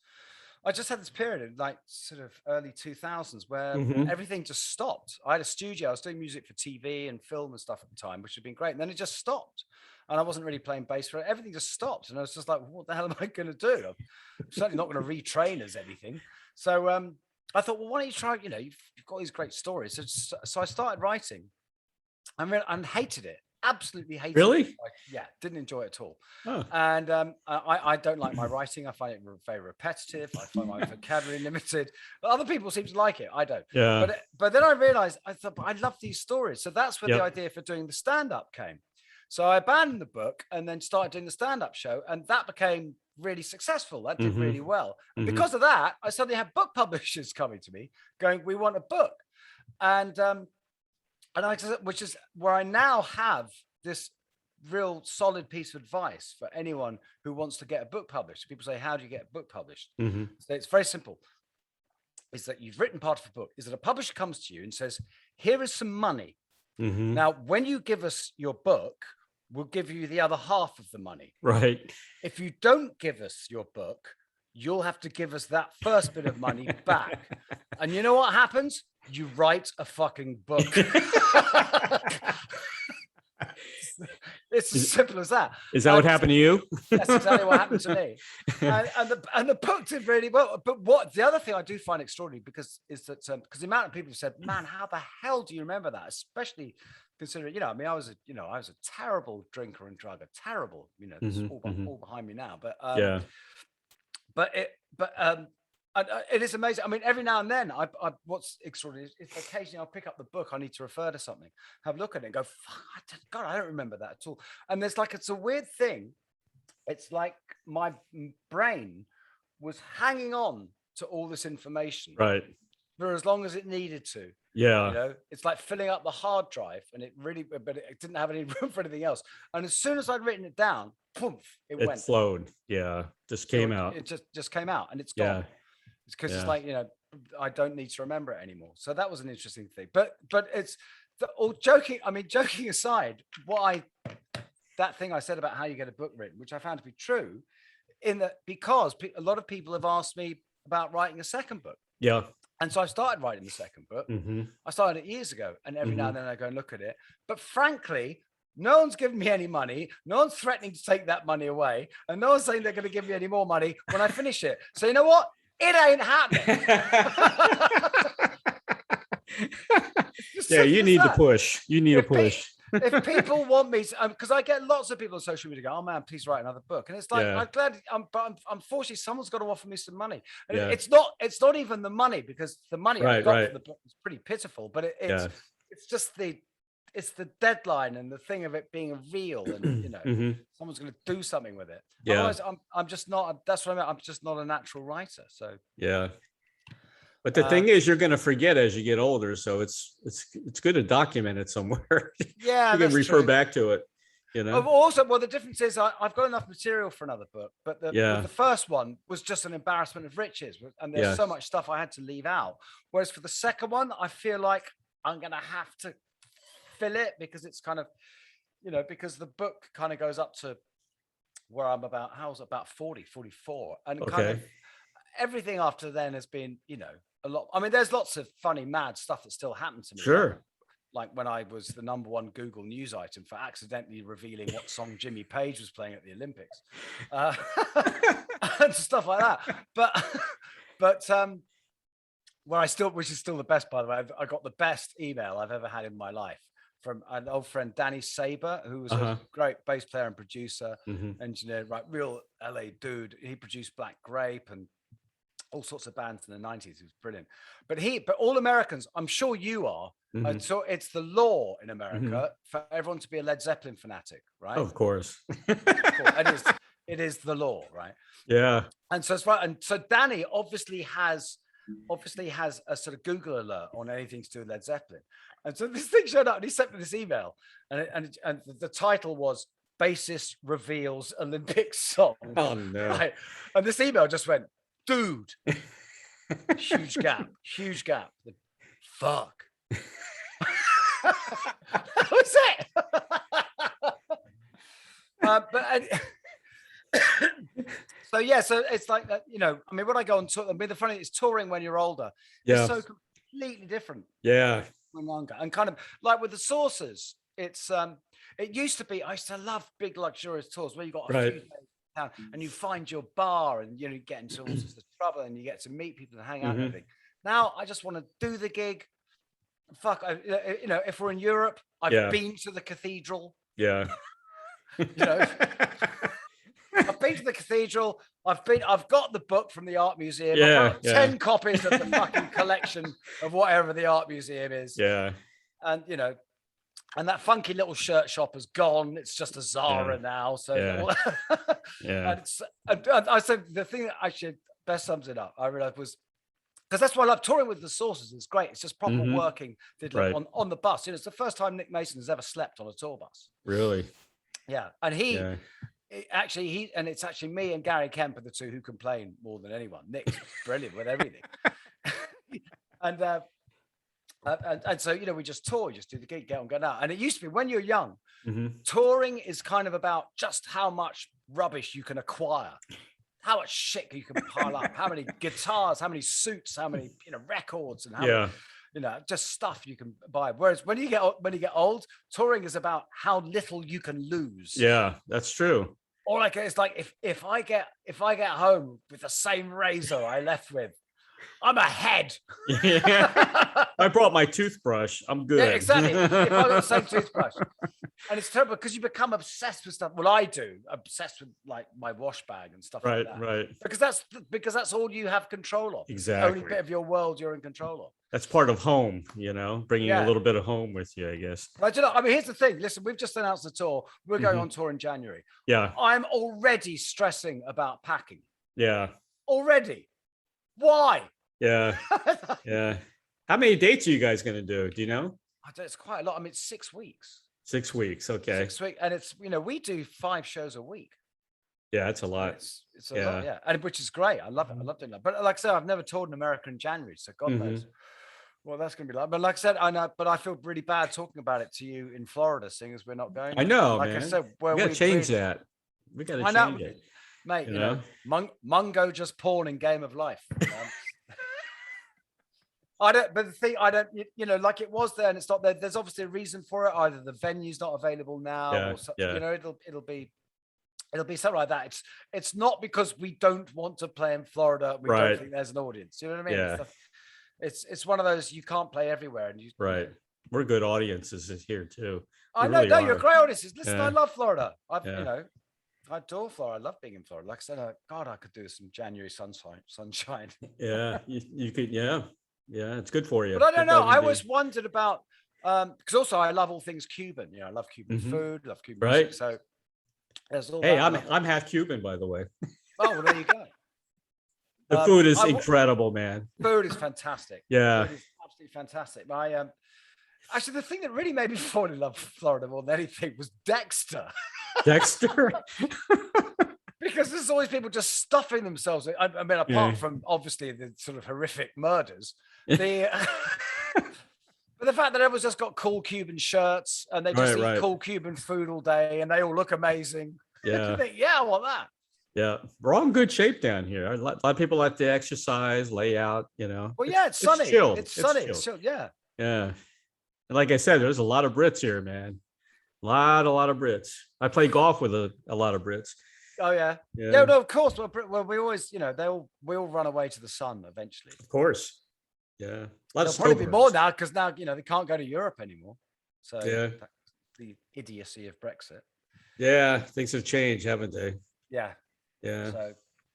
I just had this period in like sort of early 2000s where everything just stopped. I had a studio. I was doing music for TV and film and stuff at the time, which had been great. And then it just stopped. And I wasn't really playing bass for it. Everything just stopped. And I was just like, what the hell am I going to do? I'm certainly not going to retrain as anything. So I thought, well, why don't you try, you know, you've got these great stories. So I started writing and hated it. Absolutely hated it. Really? Yeah, didn't enjoy it at all. Oh. And I don't like my writing. I find it very repetitive. I find my vocabulary limited. But other people seem to like it. I don't. Yeah. But then I realized, I thought, I love these stories. So that's where the idea for doing the stand-up came. So I abandoned the book and then started doing the stand-up show. And that became really successful. That did really well. And because of that, I suddenly had book publishers coming to me going, we want a book. And which is where I now have this real solid piece of advice for anyone who wants to get a book published. People say, how do you get a book published? So it's very simple. Is that you've written part of a book, is that a publisher comes to you and says, here is some money. Now, when you give us your book, we'll give you the other half of the money. Right. If you don't give us your book, you'll have to give us that first bit of money back. And you know what happens? You write a fucking book. It's as simple as that. Is that what happened to you? That's exactly what happened to me. And the book did really well. But what the other thing I do find extraordinary because the amount of people have said, man, how the hell do you remember that? Especially considering, you know, I mean, I was a terrible drinker and drugger, terrible, you know, this is all behind me now. But it is amazing. I mean, every now and then, what's extraordinary is occasionally I'll pick up the book. I need to refer to something, have a look at it, and go, God, I don't remember that at all. And it's a weird thing. It's like my brain was hanging on to all this information, right, for as long as it needed to. Yeah, you know, it's like filling up the hard drive, and it didn't have any room for anything else. And as soon as I'd written it down, poof, it went. Flowed. Yeah, just came out. It just came out, and it's gone. Yeah. It's because it's like, you know, I don't need to remember it anymore. So that was an interesting thing. But it's all joking. I mean, joking aside, that thing I said about how you get a book written, which I found to be true, in that because a lot of people have asked me about writing a second book. Yeah. And so I started writing the second book. I started it years ago, and every now and then I go and look at it. But frankly, no one's giving me any money. No one's threatening to take that money away, and no one's saying they're going to give me any more money when I finish it. So you know what? It ain't happening. Yeah, you need to push. You need to push. if people want me to, because I get lots of people on social media go, oh man, please write another book. And it's like, I'm glad, but unfortunately someone's got to offer me some money. And it's not even the money, because the money I've got for the book is pretty pitiful, but it's just it's the deadline and the thing of it being real, and someone's going to do something with it. Otherwise, I'm just not. That's what I mean. I'm just not a natural writer. So but the thing is, you're going to forget as you get older. So it's good to document it somewhere. Yeah, you can refer back to it. Also, well, the difference is I've got enough material for another book, but the first one was just an embarrassment of riches, and there's so much stuff I had to leave out. Whereas for the second one, I feel like I'm going to have to fill it, because it's kind of, because the book kind of goes up to where I'm about 40, 44, and kind of everything after then has been, a lot. I mean, there's lots of funny, mad stuff that still happened to me. Sure. Like when I was the #1 Google news item for accidentally revealing what song Jimmy Page was playing at the Olympics, and stuff like that. But which is still the best, by the way. I got the best email I've ever had in my life from an old friend, Danny Saber, who was a great bass player and producer, engineer, real LA dude. He produced Black Grape and all sorts of bands in the 90s. He was brilliant. But all Americans, I'm sure you are. And so it's the law in America for everyone to be a Led Zeppelin fanatic, right? Of course. It is the law, right? Yeah. And so it's right. And so Danny obviously has a sort of Google alert on anything to do with Led Zeppelin. And so this thing showed up, and he sent me this email, and the title was "Bassist Reveals Olympic Song." Oh no! Right? And this email just went, "Dude, huge gap. Fuck." That was it. So it's like that, I mean, when I go on tour, the funny thing is, touring when you're older is so completely different. Yeah. When younger, and kind of like with the Saucers, it's it used to be, I used to love big luxurious tours where you got a few days down and you find your bar, and you get into all sorts of trouble, and you get to meet people and hang out and everything. Now I just want to do the gig. Fuck, if we're in Europe, I've been to the cathedral. Yeah. I've been to the cathedral. I've got the book from the art museum. I've got 10 copies of the fucking collection of whatever the art museum is. Yeah. And and that funky little shirt shop is gone. It's just a Zara now. So and I said the thing that actually best sums it up, I realized, was because that's why I love touring with the Saucers. It's great. It's just proper working on the bus. It's the first time Nick Mason has ever slept on a tour bus. Really? Yeah. And it's actually me and Gary Kemp are the two who complain more than anyone. Nick's brilliant with everything. And so, we just tour, just do the gig, get on, get out. And it used to be, when you're young, touring is kind of about just how much rubbish you can acquire, how much shit you can pile up, how many guitars, how many suits, how many records, and how many, just stuff you can buy. Whereas when you get old, touring is about how little you can lose. Yeah, that's true. Or it's like if I get home with the same razor I left with, I'm ahead. Yeah. I brought my toothbrush. I'm good. Yeah, exactly. If I got the same toothbrush. And it's terrible because you become obsessed with stuff. Well, I do. Obsessed with like my wash bag and stuff like that. Right. Because that's all you have control of. Exactly. The only bit of your world you're in control of. That's part of home, bringing a little bit of home with you, I guess. But here's the thing. Listen, we've just announced the tour. We're going on tour in January. Yeah. I'm already stressing about packing. Yeah. Already. Why? Yeah. Yeah. How many dates are you guys going to do? Do you know? It's quite a lot. I mean, it's 6 weeks. 6 weeks. Okay. 6 weeks. And it's, we do 5 shows a week. Yeah, that's a lot. It's a lot, yeah. And which is great. I love it. I love doing that. But like I said, I've never toured in America in January, so God knows what that's going to be like. But like I said, I know, but I feel really bad talking about it to you in Florida, seeing as we're not going. I know, like man. I said, we got to change that. We got to change it. Mate, Mungo just porn in Game of Life. But the thing, like it was there and it's not there. There's obviously a reason for it. Either the venue's not available now, it'll be something like that. It's not because we don't want to play in Florida. We don't think there's an audience. You know what I mean? Yeah. It's one of those, you can't play everywhere. And we're good audiences here too. I We know, really no, you're are. great audiences. Listen, Yeah. I love Florida. Yeah. I adore Florida. I love being in Florida. Like I said, God, I could do some January sunshine. Yeah. You could, yeah. Yeah. It's good for you. But I don't Good know. I vitamin always D. wondered about because also I love all things Cuban. I love Cuban Mhm. food, love Cuban Right. music. So there's all Hey, that. I'm half Cuban, by the way. Oh, well, there you go. The food is incredible, man. Food is fantastic. Yeah. Food is absolutely fantastic. Actually, the thing that really made me fall in love with Florida more than anything was Dexter. Dexter. Because there's always people just stuffing themselves. I mean, apart from obviously the sort of horrific murders, but the fact that everyone's just got cool Cuban shirts and they just eat cool Cuban food all day and they all look amazing. Yeah. You think, yeah, I want that. Yeah. We're all in good shape down here. A lot of people like to exercise, lay out, Well, yeah, it's sunny. Chill. It's sunny. It's chill. Yeah. Yeah. And like I said, there's a lot of Brits here, man. A lot of Brits. I play golf with a lot of Brits. Oh yeah. Yeah. No, of course. Well, we always, we all run away to the sun eventually. Of course. Yeah. There'll probably be more now because now they can't go to Europe anymore. So yeah, the idiocy of Brexit. Yeah, things have changed, haven't they? Yeah. Yeah. So,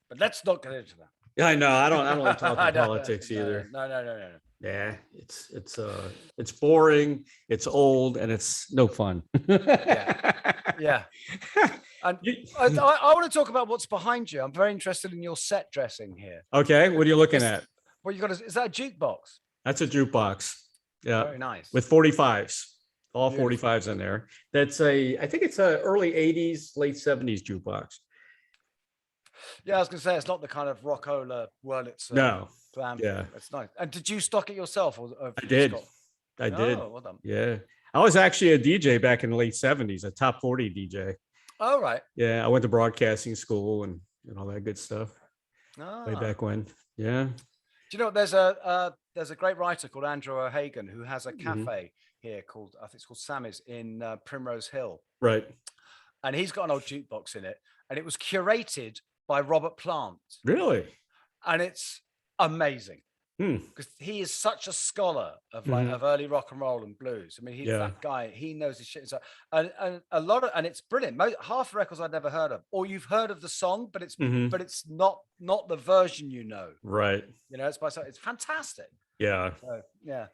but let's not get into that. Yeah, I know. I don't like talking politics either. No. Yeah, it's boring, it's old, and it's no fun. Yeah. And I want to talk about what's behind you. I'm very interested in your set dressing here. Okay, what are you looking at? Well, is that a jukebox? That's a jukebox. Yeah. Very nice. With 45s. All Beautiful. 45s in there. I think it's a early 80s, late 70s jukebox. Yeah, I was gonna say it's not the kind of rockola Wurlitzer. No. Glam. Yeah. It's nice. And did you stock it yourself? Or I did. I did. Oh, well done. Yeah. I was actually a DJ back in the late 70s, a top 40 DJ. Oh, right. Yeah. I went to broadcasting school and all that good stuff. Way back when. Yeah. Do you know there's a great writer called Andrew O'Hagan who has a cafe here called, I think it's called Sammy's in Primrose Hill. Right. And he's got an old jukebox in it. And it was curated by Robert Plant. Really? And it's amazing. Because he is such a scholar of of early rock and roll and blues. I mean, he's that guy. He knows his shit. So, and a lot of, and it's brilliant. Half the records I'd never heard of, or you've heard of the song, but it's not the version you know. Right. It's fantastic. Yeah. So, yeah.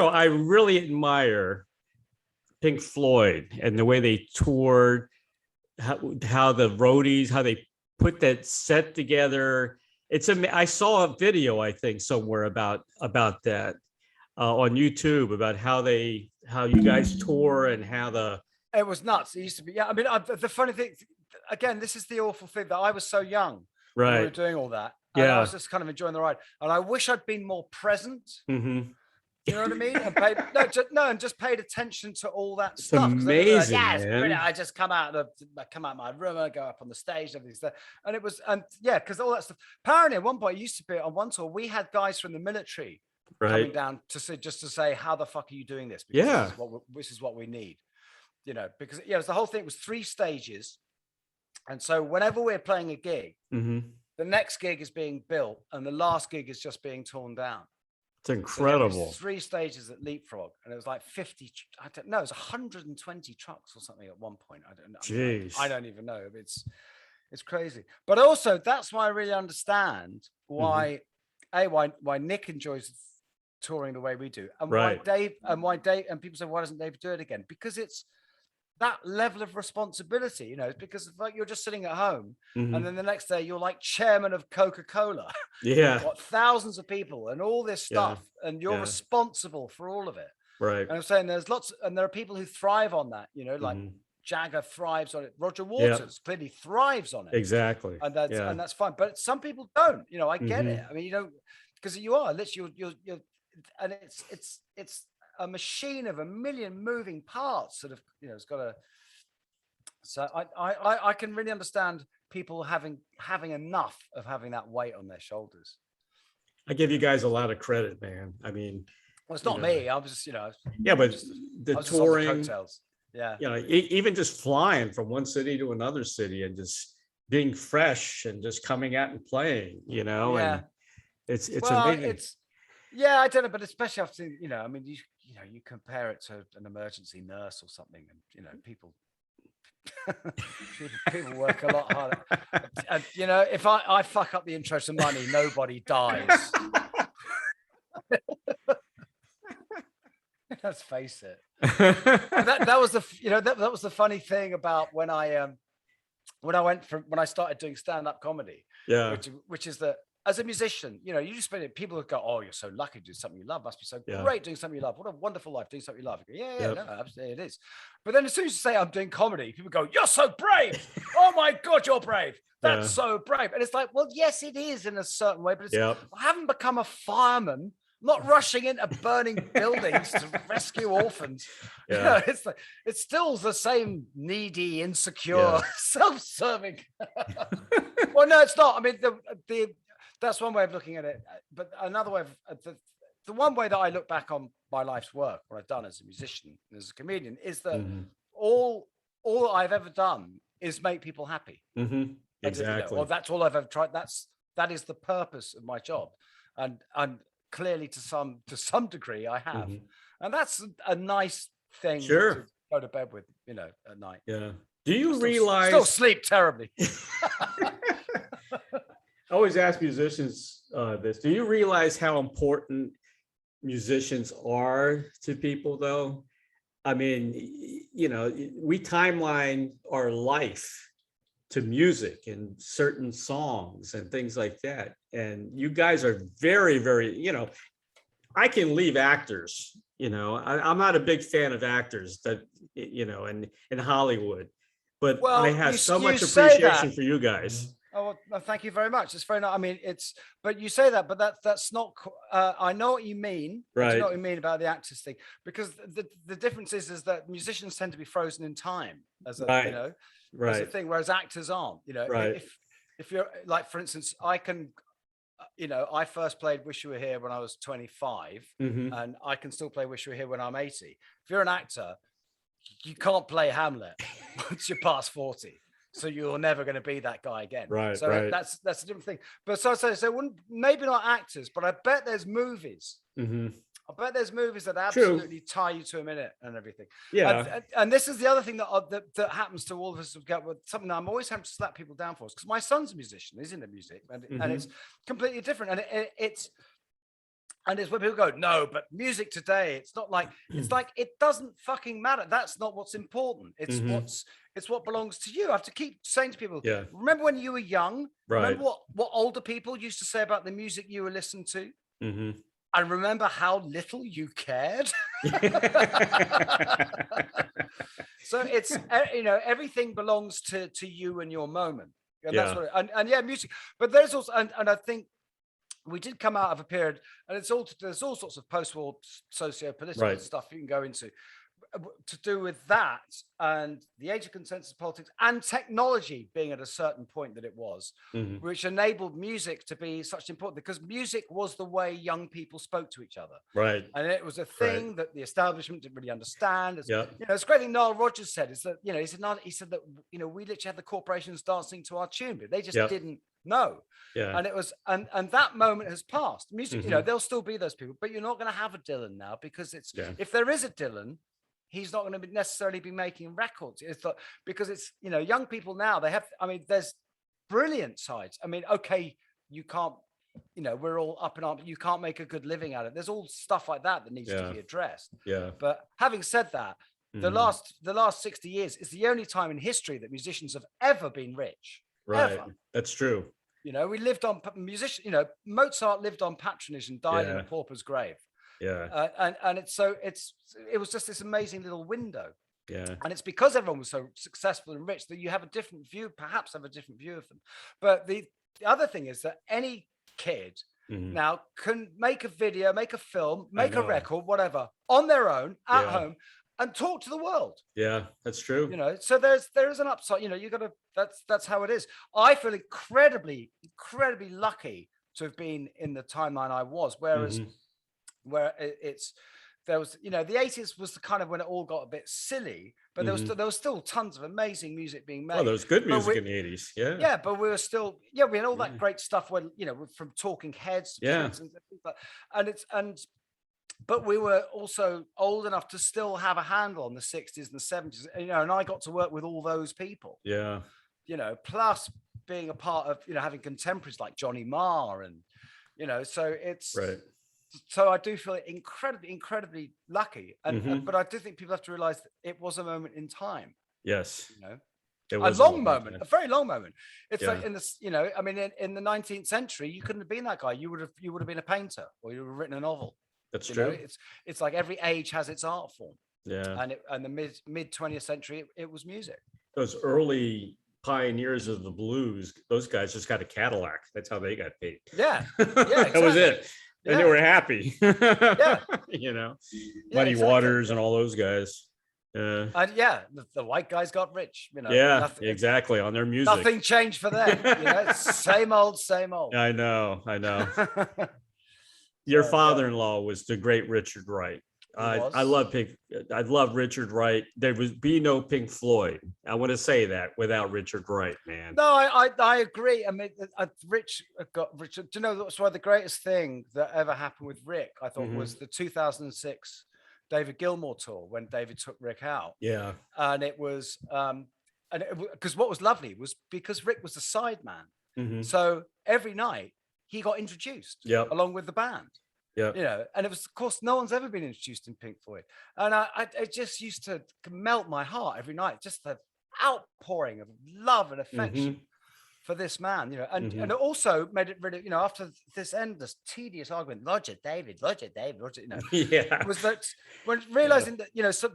I really admire Pink Floyd and the way they toured, how the roadies, how they put that set together. I saw a video, I think, somewhere about that on YouTube about how you guys tour and how it was nuts. It used to be. Yeah. I mean, the funny thing, again, this is the awful thing that I was so young when we were doing all that. And I was just kind of enjoying the ride. And I wish I'd been more present. Mm-hmm. You know what I mean? And just paid attention to all that it's stuff. amazing, it's man. brilliant. I just come out of my room and I go up on the stage and everything stuff. And it was, because all that stuff. Apparently, at one point, it used to be on one tour, we had guys from the military coming down to say, how the fuck are you doing this? Because this is what we need. Because it was the whole thing. It was 3 stages, and so whenever we're playing a gig, the next gig is being built, and the last gig is just being torn down. It's incredible. So 3 stages at Leapfrog, and it was like 50. I don't know. It was 120 trucks or something at one point. I don't know. Jeez. I don't even know. It's crazy. But also, that's why I really understand why Nick enjoys touring the way we do, and why Dave and people say, why doesn't Dave do it again? Because it's that level of responsibility, it's because like you're just sitting at home and then the next day you're like chairman of Coca-Cola. Yeah. Got thousands of people and all this stuff and you're responsible for all of it. Right. And I'm saying there are people who thrive on that, like Jagger thrives on it. Roger Waters clearly thrives on it. Exactly. And that's fine. But some people don't, I get it. I mean, you don't, because you are literally you're and it's a machine of a million moving parts that have, it's got a. So I can really understand people having enough of having that weight on their shoulders. I give you guys a lot of credit, man. I mean, well, it's not me. I was just, yeah, but the touring, yeah, even just flying from one city to another city and just being fresh and just coming out and playing, and it's amazing. Yeah, I don't know, but especially after, I mean, you compare it to an emergency nurse or something, and people people work a lot harder. And if I fuck up the interest and money, nobody dies. Let's face it. That was that was the funny thing about when I started doing stand-up comedy. Yeah. Which is that as a musician, you just spend it. People would go, "Oh, you're so lucky to do something you love. Must be so great doing something you love. What a wonderful life doing something you love." Go, yeah, no, absolutely it is. But then as soon as you say I'm doing comedy, people go, "You're so brave. Oh my God, you're brave. That's so brave." And it's like, well, yes, it is in a certain way, but I haven't become a fireman. I'm not rushing into burning buildings to rescue orphans. Yeah. It's like it's still the same needy, insecure, self-serving. Well, no, it's not. I mean, that's one way of looking at it. But another way of the one way that I look back on my life's work, what I've done as a musician, and as a comedian, is that all I've ever done is make people happy. Exactly. Well, that's all I've ever tried. That is the purpose of my job, and clearly to some degree I have, and that's a nice thing to go to bed with, at night. Yeah. Do you realize? Still sleep terribly. I always ask musicians this. Do you realize how important musicians are to people, though? I mean, we timeline our life to music and certain songs and things like that. And you guys are very, very, I can leave actors, I'm not a big fan of actors that, in Hollywood, but I have so much appreciation for you guys. Oh, well, thank you very much. It's very nice. I mean, but you say that, but that's not, I know what you mean. Right. I know what you mean about the actors thing, because the difference is that musicians tend to be frozen in time as a, as a thing, whereas actors aren't, if you're like, for instance, I first played Wish You Were Here when I was 25 and I can still play Wish You Were Here when I'm 80. If you're an actor, you can't play Hamlet once you're past 40. So you're never going to be that guy again. Right. So that's a different thing. But so maybe not actors, but I bet there's movies. I bet there's movies that absolutely tie you to a minute and everything. Yeah. And this is the other thing that happens to all of us. Something that I'm always having to slap people down for, because my son's a musician. He's into music, and it's completely different. And it's when people go, no, but music today, it's like it doesn't fucking matter. That's not what's important. It's what belongs to you. I have to keep saying to people, remember when you were young? Right. Remember what older people used to say about the music you were listening to? And remember how little you cared. So it's everything belongs to you and your moment, and that's what music. But there's also and I think we did come out of a period, and there's all sorts of post-war socio-political stuff you can go into to do with that, and the age of consensus politics and technology being at a certain point that it was, which enabled music to be such important, because music was the way young people spoke to each other. Right. And it was a thing that the establishment didn't really understand. It's a great thing Nile Rodgers said is that, he said that, we literally had the corporations dancing to our tune, but they just didn't know. And it was, and that moment has passed. Music, there'll still be those people, but you're not going to have a Dylan now, because if there is a Dylan, he's not going to necessarily be making records. Because it's, young people now, there's brilliant sides. I mean, okay, you can't, we're all up and up. You can't make a good living out of it. There's all stuff like that needs to be addressed. Yeah. But having said that, the last 60 years is the only time in history that musicians have ever been rich. Right. Ever. That's true. We lived on Mozart lived on patronage and died in a pauper's grave. Yeah. And it was just this amazing little window. Yeah. And it's because everyone was so successful and rich that you have a different view of them. But the other thing is that any kid now can make a video, make a film, make a record, whatever, on their own, at home, and talk to the world. Yeah, that's true. So there is an upside. You got to. That's how it is. I feel incredibly lucky to have been in the timeline I was. Whereas, there was, the 80s was the kind of when it all got a bit silly, but there was still tons of amazing music being made. Oh, there was good music in the 80s. Yeah. Yeah, but we were still, we had all that great stuff when, from Talking Heads. Yeah. And but we were also old enough to still have a handle on the 60s and the 70s, and I got to work with all those people. Yeah. Plus being a part of, having contemporaries like Johnny Marr, and, so it's right. So I do feel incredibly, incredibly lucky. Mm-hmm. But I do think people have to realize that it was a moment in time. Yes. It was a long moment, a very long moment. It's like in this, in the 19th century, you couldn't have been that guy. You would have been a painter, or you would have written a novel. That's true. It's like every age has its art form. Yeah. And the mid 20th century, it was music. Those early pioneers of the blues, those guys just got a Cadillac. That's how they got paid. Yeah. Exactly. That was it. And they were happy. Yeah. Muddy Waters and all those guys. The white guys got rich. Exactly. On their music. Nothing changed for them. Same old. I know. Your father-in-law was the great Richard Wright. I love Richard Wright. There would be no Pink Floyd. I want to say that without Richard Wright, man. No, I agree. I mean, Richard. Do you know that's why the greatest thing that ever happened with Rick, I thought, was the 2006 David Gilmour tour, when David took Rick out. Yeah, and it was because what was lovely was because Rick was the side man, so every night he got introduced, along with the band. Yeah, and it was, of course, no one's ever been introduced in Pink Floyd, and I just used to melt my heart every night, just the outpouring of love and affection for this man, and it also made it really, after this endless tedious argument, Roger David, was that when realizing that, so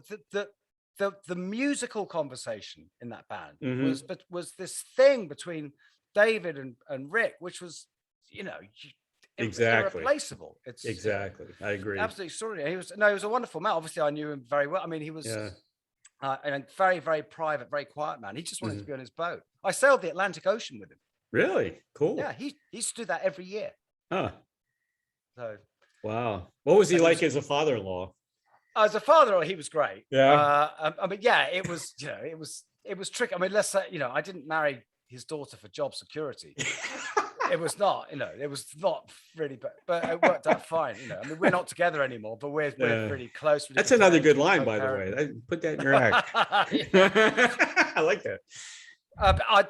the musical conversation in that band was this thing between David and Rick, which was, exactly irreplaceable. It's exactly. I agree. Absolutely extraordinary. He was a wonderful man. Obviously, I knew him very well. I mean, he was a very, very private, very quiet man. He just wanted to be on his boat. I sailed the Atlantic Ocean with him. Really? Cool. Yeah, he used to do that every year. Huh. So wow. What was he like as a father-in-law? As a father-in-law, he was great. Yeah. I mean, it was, it was tricky. I mean, let's say, I didn't marry his daughter for job security. It was not, it was not really, but it worked out fine. I mean, we're not together anymore, but we're really close. That's another good line, by the way. Put that in your act. I like that.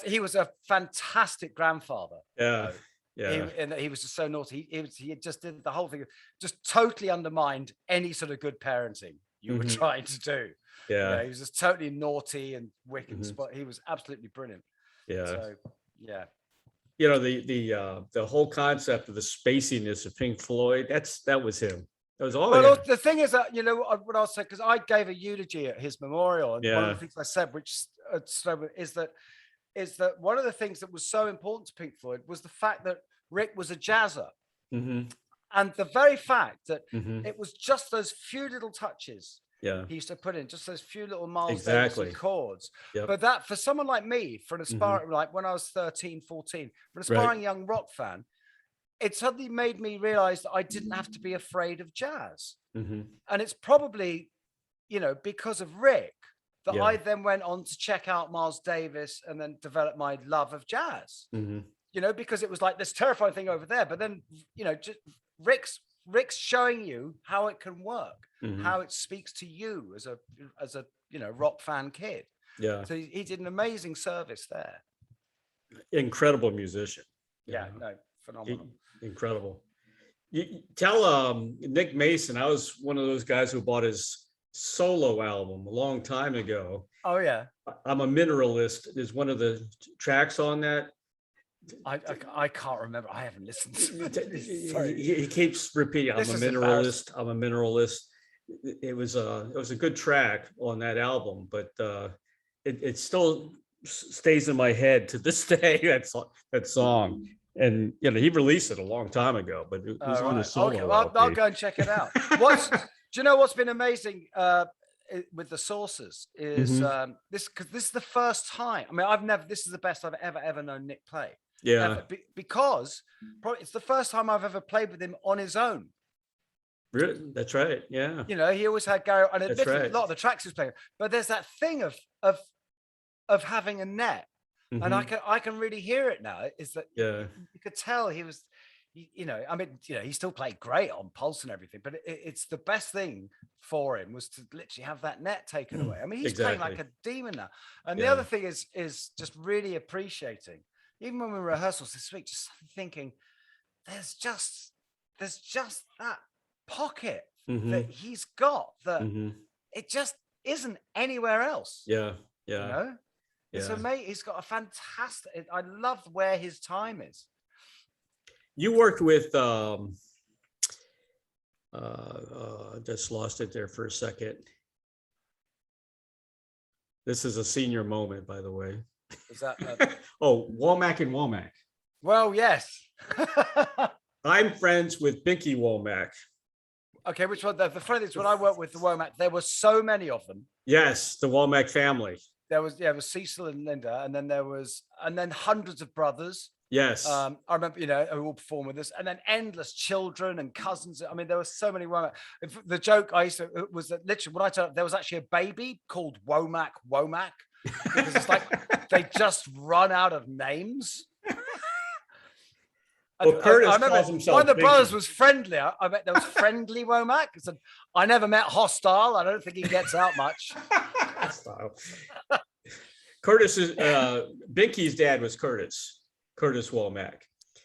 He was a fantastic grandfather. Yeah. He was just so naughty. He just did the whole thing, just totally undermined any sort of good parenting you were trying to do. Yeah. He was just totally naughty and wicked, but he was absolutely brilliant. Yeah. So, yeah. The whole concept of the spaciness of Pink Floyd, that was him. That was all him. The thing is that, what I'll say, because I gave a eulogy at his memorial, and one of the things I said, which is that one of the things that was so important to Pink Floyd was the fact that Rick was a jazzer. And the very fact that it was just those few little touches he used to put in, just those few little Miles Davis chords. But that, for someone like me, for an aspiring, like when I was 13, 14, for an aspiring young rock fan, it suddenly made me realize that I didn't have to be afraid of jazz. And it's probably, because of Rick that I then went on to check out Miles Davis and then develop my love of jazz. Because it was like this terrifying thing over there. But then, just Rick's showing you how it can work, how it speaks to you as a rock fan kid. Yeah. So he did an amazing service there. Incredible musician. Yeah, no, phenomenal. Incredible. You tell Nick Mason, I was one of those guys who bought his solo album a long time ago. Oh yeah. I'm a Mineralist is one of the tracks on that. I can't remember. I haven't listened to it. Sorry. He keeps repeating, I'm a mineralist. I'm a mineralist. It was a good track on that album, but it still stays in my head to this day, that song. And he released it a long time ago, but it was on the solo. Okay, well, I'll go and check it out. Do you know what's been amazing with the Sources is this, because this is the first time. I mean, this is the best I've ever known Nick play. Yeah, because probably it's the first time I've ever played with him on his own. Really? That's right. Yeah. He always had Gary, and admittedly, a lot of the tracks he was playing, but there's that thing of having a net, and I can really hear it now. Is that you could tell he was I mean, he still played great on Pulse and everything, but it's the best thing for him was to literally have that net taken away. I mean, he's playing like a demon now. And the other thing is just really appreciating, even when we rehearsals this week, just thinking, there's just that pocket that he's got that it just isn't anywhere else. It's amazing. He's got a fantastic. I love where his time is. You worked with just lost it there for a second. This is a senior moment, by the way. Is that Womack and Womack? Well, yes. I'm friends with Binky Womack. Okay, which one? The funny thing is, when I worked with the Womack, there were so many of them. Yes, the Womack family. There was Cecil and Linda, and then hundreds of brothers. Yes. I remember, who all performed with us, and then endless children and cousins. I mean, there were so many Womack. The joke I used to was that literally when I turned up, there was actually a baby called Womack Womack because it's like they just run out of names. Well, Curtis calls himself one of the Binky. brothers was friendly. I bet there was friendly Womack. I never met hostile. I don't think he gets out much. Hostile. Binky's dad was Curtis Womack.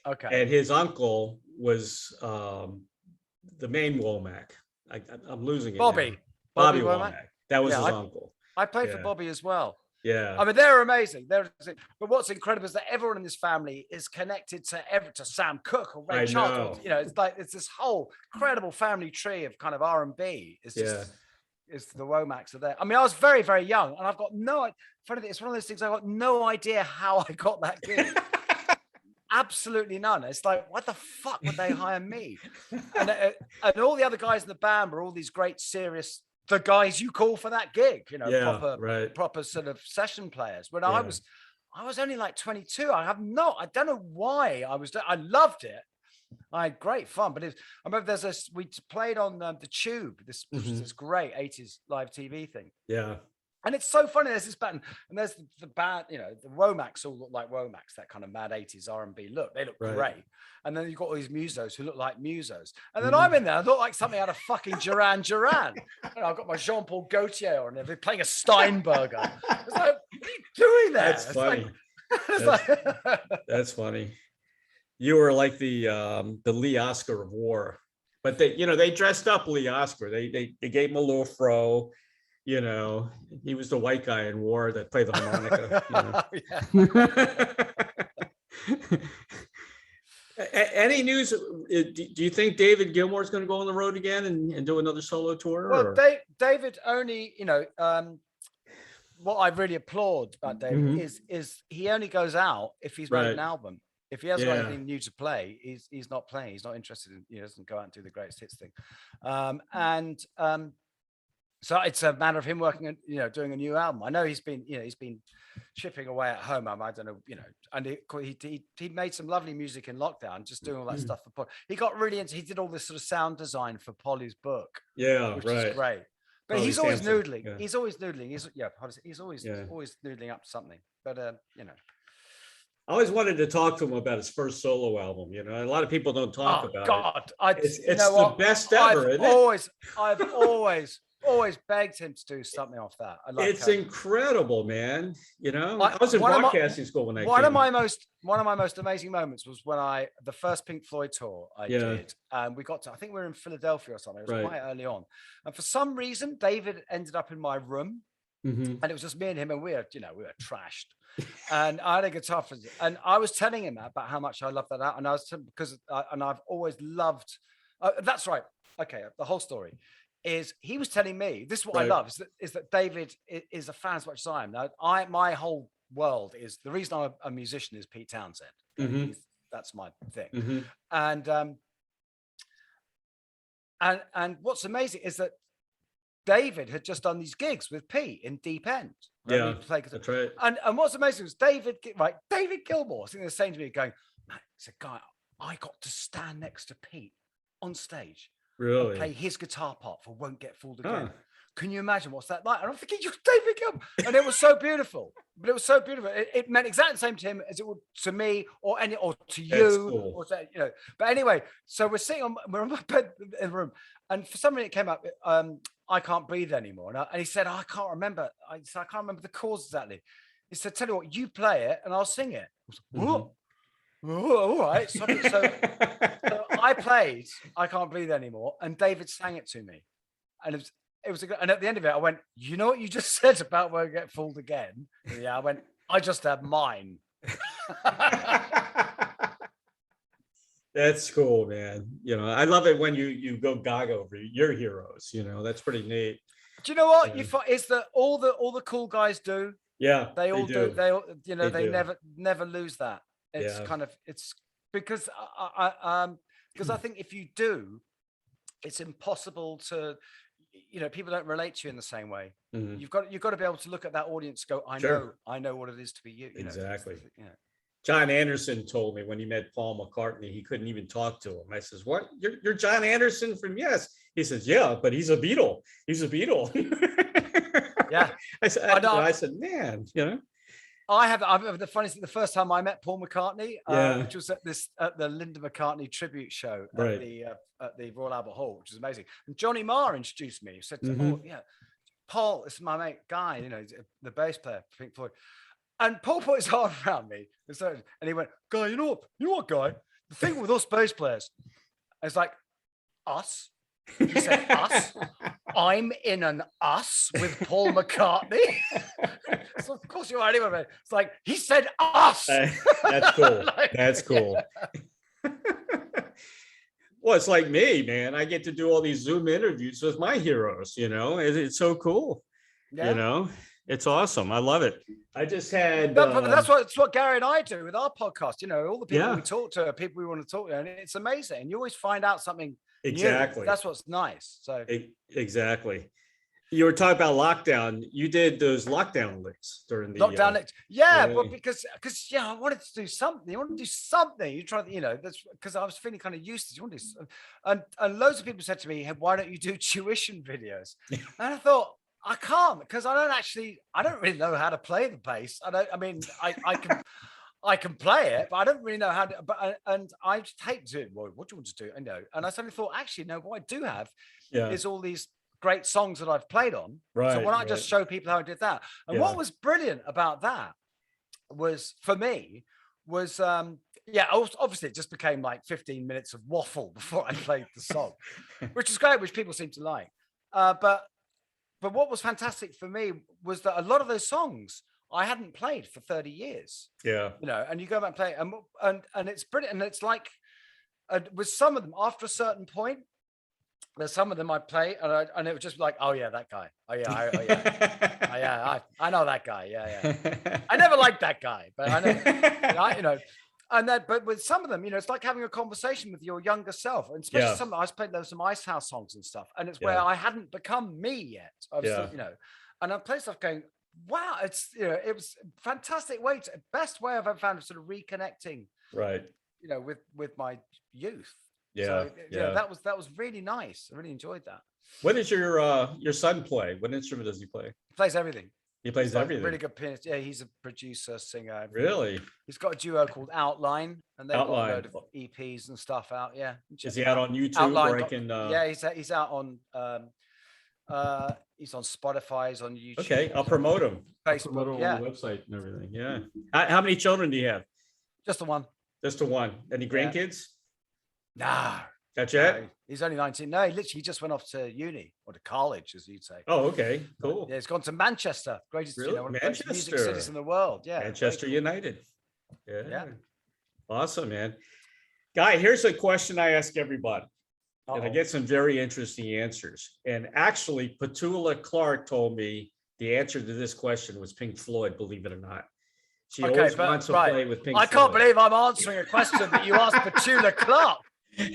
Okay. And his uncle was the main Womack. I'm losing it. Bobby Womack. That was his I uncle. I played for Bobby as well. Yeah. I mean, they're amazing. But what's incredible is that everyone in this family is connected to Sam Cooke or Ray Charles. It's this whole incredible family tree of kind of R&B. It's just the Womacks are there. I mean, I was very, very young, and I've got funny thing, it's one of those things I got no idea how I got that gig. Absolutely none. It's like, what the fuck would they hire me? And all the other guys in the band were all these great, serious, the guys you call for that gig, proper sort of session players. When I was only like 22. I don't know why I loved it. I had great fun, but I remember we played on the Tube, this great 80s live TV thing. Yeah. And it's so funny. There's this band, and there's the band, the Womacks all look like Womacks, that kind of mad 80s R&B look. They look great. And then you've got all these musos who look like musos. And then I'm in there, I look like something out of fucking Duran Duran. And I've got my Jean-Paul Gaultier on, and they're playing a Steinberger. It's like, what are you doing there? That's funny. That's funny. You were like the Lee Oscar of war. But they dressed up Lee Oscar. They gave him a little fro. He was the white guy in war that played the harmonica. Any news? Do you think David Gilmour is going to go on the road again and do another solo tour? Well, David only, what I really applaud about David is he only goes out if he's made an album. If he hasn't got anything new to play, he's not playing. He's not interested in. He doesn't go out and do the greatest hits thing. So it's a matter of him working, doing a new album. I know he's been chipping away at home. I don't know, and he made some lovely music in lockdown, just doing all that stuff for Paul. He got really into. He did all this sort of sound design for Polly's book. Yeah, which is great. But he's always noodling. Yeah. He's always noodling. He's always noodling up to something. But I always wanted to talk to him about his first solo album. A lot of people don't talk about it. It's the best ever. I've always begged him to do something off that. It's incredible, man. I was in broadcasting school when one of my most amazing moments was when the first Pink Floyd tour I did, and we got to, I think we were in Philadelphia or something. It was quite early on, and for some reason David ended up in my room, and it was just me and him, and we were trashed. And I had a guitar for it, and I was telling him about how much I love that out, and I've always loved. That's right. Okay, the whole story is he was telling me this is what I love is that David is a fan as much as I am. Now, my whole world is the reason I'm a musician is Pete Townsend. That's my thing. And what's amazing is that David had just done these gigs with Pete in Deep End. Right? That's right. And what's amazing was David Gilmour, I think they're saying to me, going, "Man, it's a guy I got to stand next to Pete on stage." Really? Play his guitar part for Won't Get Fooled Again. can you imagine what's that like? And I'm thinking, you're David Gilmour. And it was so beautiful. But it was so beautiful. It meant exactly the same to him as it would to me or to you. Cool. Or to, you know. But anyway, so we're on my bed in the room. And for some reason it came up, I Can't Breathe Anymore. And he said, I can't remember. I said, I can't remember the chords exactly. He said, tell you what, you play it and I'll sing it. I was like, what? All right. So I played I Can't Breathe Anymore and David sang it to me. And it was and at the end of it, I went, you know what you just said about Won't Get Fooled Again? And yeah, I went, I just had mine. That's cool, man. You know, I love it when you go gaga over your heroes. You know, that's pretty neat. Do you know what you find is that all the cool guys do? Yeah, they all do. They all, you know, they do. never lose that. It's kind of because I think if you do, it's impossible to, you know, people don't relate to you in the same way. Mm-hmm. You've got to be able to look at that audience, and go, I know what it is to be you. Exactly. You know. John Anderson told me when he met Paul McCartney, he couldn't even talk to him. I says, "What? You're John Anderson from Yes?" He says, "Yeah, but he's a Beatle. He's a Beatle." Yeah. I said, man, you know. I've the funniest thing, the first time I met Paul McCartney, which was at the Linda McCartney tribute show at the Royal Albert Hall, which is amazing. And Johnny Marr introduced me. He said, "Oh yeah, Paul, this is my mate Guy, you know, the bass player for Pink Floyd." And Paul put his arm around me, and he went, "Guy, you know what, Guy? The thing with us bass players, it's like us." He said, "Us? I'm in an us with Paul McCartney." So of course you are anyway, man. It's like he said us. That's cool. That's cool. Well, it's like me, man. I get to do all these Zoom interviews with my heroes. You know, it's so cool. Yeah. You know, it's awesome. I love it. I just had. But that's what Gary and I do with our podcast. You know, all the people we talk to are people we want to talk to, and it's amazing. And you always find out something. Exactly. New. That's what's nice. So exactly. You were talking about lockdown. You did those lockdown licks during the lockdown. But because I wanted to do something. You want to do something. You try, you know. That's because I was feeling kind of useless. You want to do, and loads of people said to me, "Hey, why don't you do tuition videos?" And I thought, I can't because I don't really know how to play the bass. I can play it, but I don't really know how to. And I just hate to. Well, what do you want to do? I know. And I suddenly thought, actually, no. What I do have is all these great songs that I've played on. Right. So why not just show people how I did that? And what was brilliant about that was, for me, was obviously it just became like 15 minutes of waffle before I played the song, which is great, which people seem to like. But what was fantastic for me was that a lot of those songs I hadn't played for 30 years. Yeah. You know, and you go back and play and it's brilliant. And it's like with some of them, after a certain point, there's some of them I play and it was just like, oh yeah, that guy. Oh yeah. I know that guy. Yeah. I never liked that guy, but I know, you know. And then, but with some of them, you know, it's like having a conversation with your younger self, and especially some. I played some Ice House songs and stuff, and it's where I hadn't become me yet. I was, you know, and I played stuff going, wow, it's, you know, it was a fantastic way best way I've ever found of sort of reconnecting, right? You know, with my youth. Yeah, so, yeah. That was really nice. I really enjoyed that. What does your son play? What instrument does he play? He plays everything. He plays everything. Really good pianist. Yeah, he's a producer, singer. Really? He's got a duo called Outline, and they've got a load of EPs and stuff out. Yeah. Is he out on YouTube? Outline, where I can? Yeah, he's out on. He's on Spotify. He's on YouTube. Okay, I'll promote him. Facebook, on the website and everything. Yeah. How many children do you have? Just the one. Just the one. Any grandkids? Nah. That's it? No, he's only 19. No, he just went off to uni or to college, as you'd say. Oh, okay. Cool. Yeah, he's gone to Manchester. Greatest, one of the greatest music cities in the world. Yeah. Manchester United. Yeah. Awesome, man. Guy, here's a question I ask everybody. And I get some very interesting answers. And actually, Petula Clark told me the answer to this question was Pink Floyd, believe it or not. She always wants to play with Pink Floyd. I can't believe I'm answering a question that you asked Petula Clark.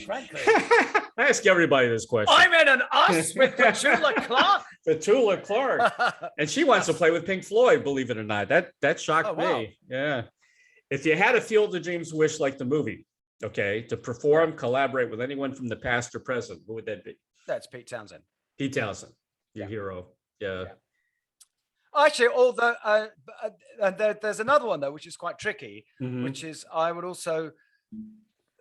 Frankly. I ask everybody this question. I'm in an us with Petula Clark. Petula Clark. And she wants to play with Pink Floyd, believe it or not. That shocked me. Yeah. If you had a Field of Dreams wish like the movie, okay, to perform, collaborate with anyone from the past or present, who would that be? That's Pete Townsend. Pete Townsend. your hero. Yeah. Actually, there's another one though, which is quite tricky, which is I would also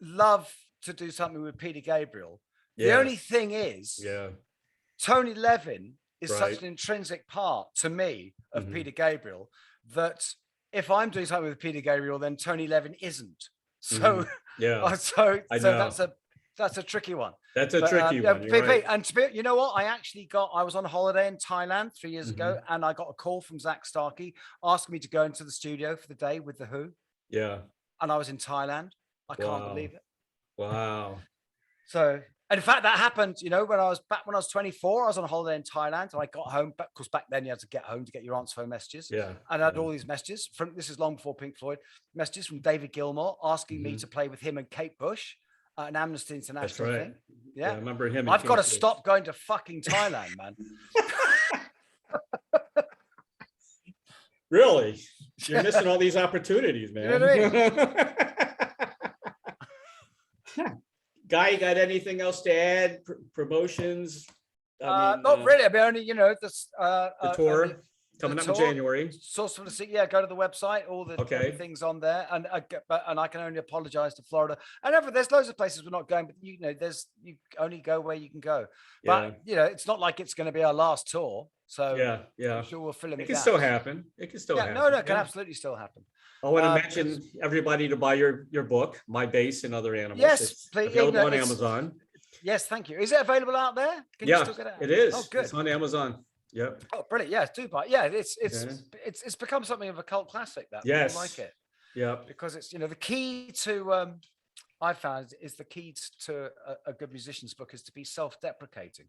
love to do something with Peter Gabriel. The only thing is, Tony Levin is such an intrinsic part to me of Peter Gabriel that if I'm doing something with Peter Gabriel, then Tony Levin isn't. So that's a tricky one. That's a tricky one. Right. And you know what? I was on holiday in Thailand 3 years ago, and I got a call from Zach Starkey asking me to go into the studio for the day with The Who. Yeah. And I was in Thailand. I can't believe it. Wow. So, and in fact, that happened, when I was 24, I was on holiday in Thailand, and I got home. Of course, back then you had to get home to get your answer phone messages. Yeah. And I had all these messages this is long before Pink Floyd, messages from David Gilmour asking me to play with him and Kate Bush. An Amnesty International thing. Yeah. I remember him. I've got to stop going to fucking Thailand, man. Really? You're missing all these opportunities, man. You know what I mean? Guy, you got anything else to add? Promotions? Not really. I mean, only, the tour. Coming up in January. Source from the Sea. Yeah, go to the website. All the everything's on there, and I can only apologize to Florida. And there's loads of places we're not going, but you only go where you can go. But it's not like it's going to be our last tour. So I'm sure we'll fill in. It can still happen. It can still happen. No, it can absolutely still happen. I want to mention everybody to buy your book, My Bass and Other Animals. Yes, it's please. Available on Amazon. Yes, thank you. Is it available out there? Can you still get it? It is. Oh, good. It's on Amazon. Yep. Oh, brilliant! Yeah, do buy. Yeah, it's become something of a cult classic. That I like it. Yeah, because it's the key to I found is the key to a good musician's book is to be self-deprecating.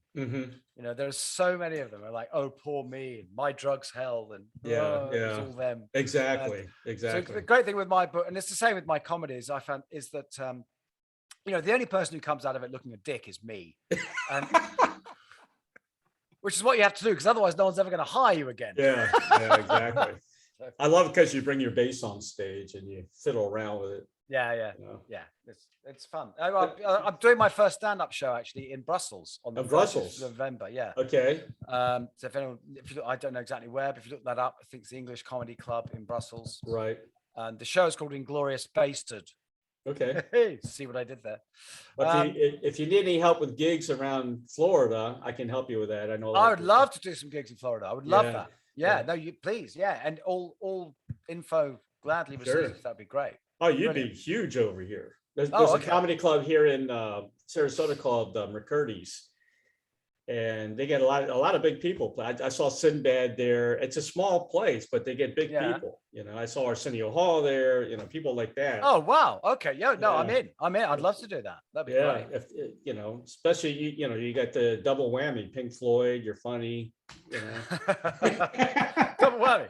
There's so many of them are like, oh, poor me, and my drugs hell, and it's all them. Exactly. So the great thing with my book, and it's the same with my comedies, I found is that the only person who comes out of it looking a dick is me. And which is what you have to do, because otherwise no one's ever going to hire you again. Yeah, exactly. I love it because you bring your bass on stage and you fiddle around with it. Yeah. It's fun. I'm doing my first stand-up show actually in Brussels on the 1st of November. Yeah. Okay. So I don't know exactly where, but if you look that up, I think it's the English Comedy Club in Brussels. Right. And the show is called Inglorious Bastards. Okay. See what I did there. But if you need any help with gigs around Florida, I can help you with that. I would love to do some gigs in Florida. I would love that. Yeah. No, you please. Yeah. And all info gladly received. That'd be great. Oh, you'd be huge over here. There's a comedy club here in Sarasota called McCurdy's. And they get a lot of big people. I saw Sinbad there. It's a small place, but they get big people. I saw Arsenio Hall there. People like that. Oh wow. Okay. I'm in. I'd love to do that. That'd be great. If, especially you got the double whammy. Pink Floyd. You're funny. Double whammy.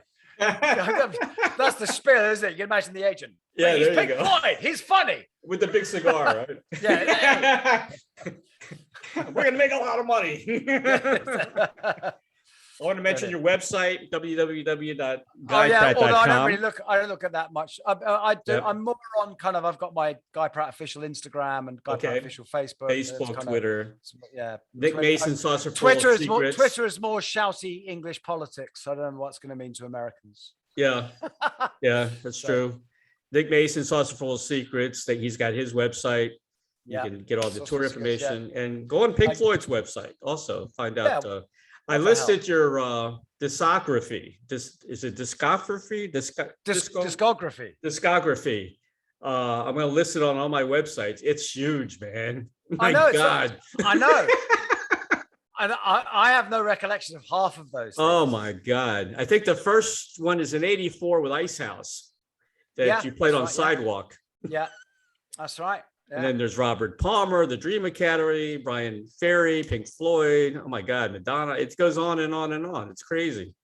That's the spiel, isn't it? You can imagine the agent. Yeah, he's there Pink you go. Floyd. He's funny with the big cigar, right? Yeah. We're gonna make a lot of money. I want to mention your website, www.guypratt.com. Although I don't look at that much. I'm more on I've got my Guy Pratt official Instagram and Guy Pratt official Facebook, Twitter. Nick Twitter. Mason saucer full of secrets. Twitter is more shouty English politics. I don't know what's going to mean to Americans. Yeah, that's true. Nick Mason saucer full of secrets. That he's got his website. You can get all the tour information and go on Pink Floyd's website. Also, find out. I listed your discography. Is it discography? Discography. Discography. I'm going to list it on all my websites. It's huge, man. My God. I know. And I have no recollection of half of those things. Oh my God. I think the first one is in '84 with Ice House that you played on Sidewalk. Yeah, that's right. Yeah. And then there's Robert Palmer, the Dream Academy, Bryan Ferry, Pink Floyd. Oh my God, Madonna. It goes on and on and on. It's crazy.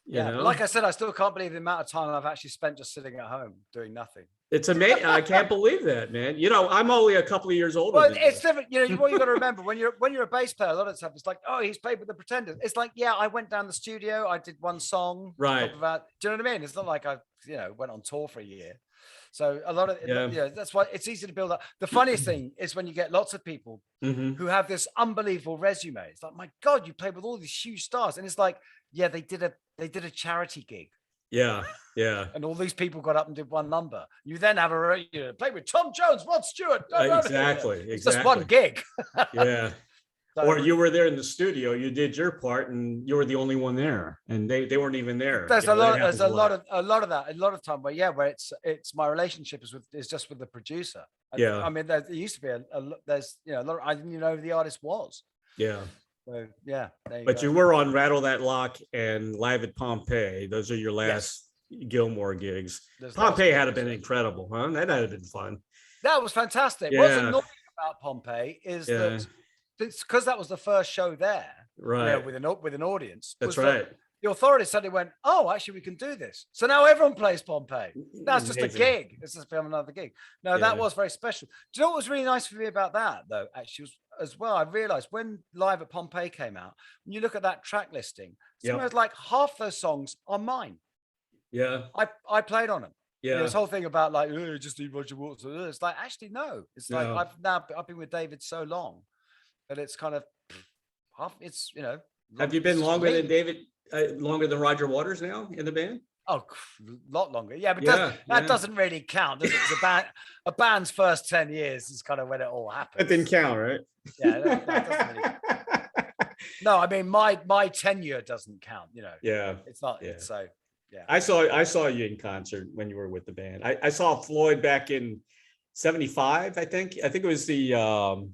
You know? Like I said, I still can't believe the amount of time I've actually spent just sitting at home doing nothing. It's amazing. I can't believe that, man. I'm only a couple of years older. Well, it's different. What you got to remember when you're a bass player, a lot of stuff it's like, oh, he's played with the Pretenders. It's like, I went down the studio, I did one song. Right. Do you know what I mean? It's not like I, went on tour for a year. So a lot of, that's why it's easy to build up. The funniest thing is when you get lots of people who have this unbelievable resume. It's like, my God, you played with all these huge stars. And it's like, yeah, they did a charity gig. Yeah. Yeah. And all these people got up and did one number. You then have play with Tom Jones, Rod Stewart. Exactly. It's just one gig. Yeah. So, or you were there in the studio, you did your part, and you were the only one there, and they weren't even there. There's a lot of that. A lot of time where it's my relationship is just with the producer. Yeah. I mean, there used to be a lot. I didn't even know who the artist was. Yeah. So yeah. But you were on Rattle That Lock and Live at Pompeii. Those are your last Gilmour gigs. Pompeii had been incredible, huh? That had been fun. That was fantastic. Yeah. What's annoying about Pompeii is that it's because that was the first show there, right? With an audience. That's right. The authorities suddenly went, "Oh, actually, we can do this." So now everyone plays Pompeii. That's just a gig. It's just another gig. No, that was very special. Do you know what was really nice for me about that, though? Actually, as well, I realized when Live at Pompeii came out, when you look at that track listing, sometimes like half those songs are mine. Yeah, I played on them. Yeah, this whole thing about like just need Roger Waters. It's like actually no. It's like I've been with David so long that it's kind of it's Have you been longer than David? Longer than Roger Waters now in the band? Oh, a lot longer. Yeah, but that doesn't really count, does it? It's a band's first 10 years is kind of when it all happens. That didn't count, right? Yeah, that doesn't really count. No, I mean my tenure doesn't count. Yeah, it's not. Yeah. So yeah, I saw you in concert when you were with the band. I saw Floyd back in '75. I think it was the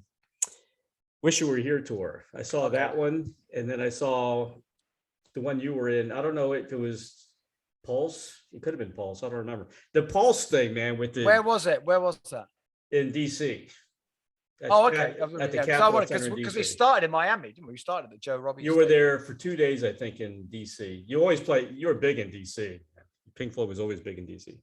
Wish You Were Here tour. I saw that one, and then I saw the one you were in. I don't know if it was Pulse. It could have been Pulse. I don't remember. The Pulse thing, man, with the Where was it? Where was that? In DC. Okay. At the Capitol Center because we started in Miami, didn't we? We started at Joe Robbins. You were there for 2 days, I think, in DC. You always play. You were big in DC. Pink Floyd was always big in DC.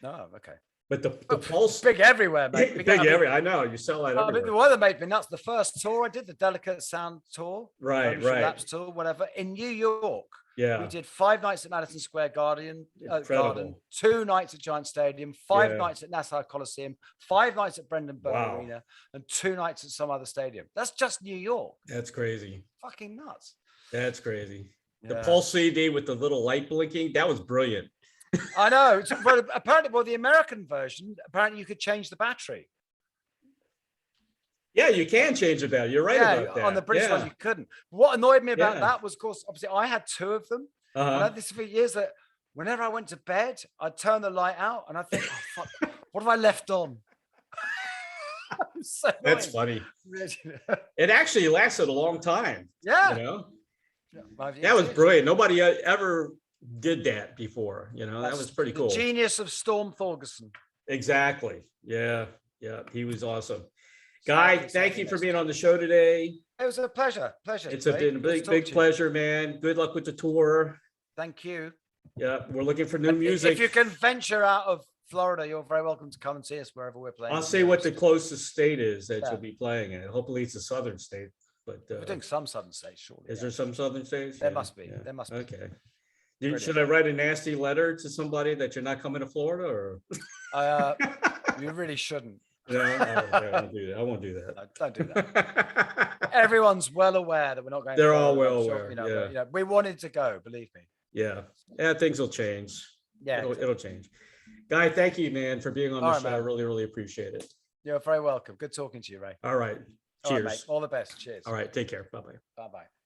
Oh, okay. But the Pulse, big everywhere, mate. Big everywhere. I know you sell that. But the weather made me nuts. The first tour I did, the Delicate Sound tour, right, Laps tour, whatever, in New York. Yeah, we did 5 nights at Madison Square Garden, 2 nights at Giant Stadium, 5 nights at Nassau Coliseum, 5 nights at Brendan Byrne Arena, and 2 nights at some other stadium. That's just New York. That's crazy. Fucking nuts. That's crazy. Yeah. The Pulse CD with the little light blinking, that was brilliant. I know. Apparently, the American version, apparently you could change the battery. Yeah, you can change the battery. You're right about that. On the British one, you couldn't. What annoyed me about that was, of course, obviously, I had 2 of them. I had this for years that whenever I went to bed, I'd turn the light out and I think, oh, fuck, what have I left on? So that's funny. It actually lasted a long time. Yeah. That was brilliant. Nobody ever did that before. That was pretty cool. The genius of Storm Thorgerson. Exactly. Yeah. He was awesome. Guy, thank you for being on the show today. It was a pleasure. It's been a big pleasure, man. Good luck with the tour. Thank you. Yeah, we're looking for new music. If you can venture out of Florida, you're very welcome to come and see us wherever we're playing. I'll say what the closest state is that you'll be playing in. Hopefully it's a southern state. But we're doing some southern states, surely. Is there some southern states? There must be. There must be. Okay. Should I write a nasty letter to somebody that you're not coming to Florida, or? You really shouldn't. No, I won't do that. I won't do that. No, don't do that. Everyone's well aware that we're not going. They're all well aware. But, we wanted to go. Believe me. Yeah. Things will change. Yeah, it'll change. Guy, thank you, man, for being on the show. Man. I really, really appreciate it. You're very welcome. Good talking to you, Ray. All right. Cheers. All right, mate. All the best. Cheers. All right. Take care. Bye bye. Bye bye.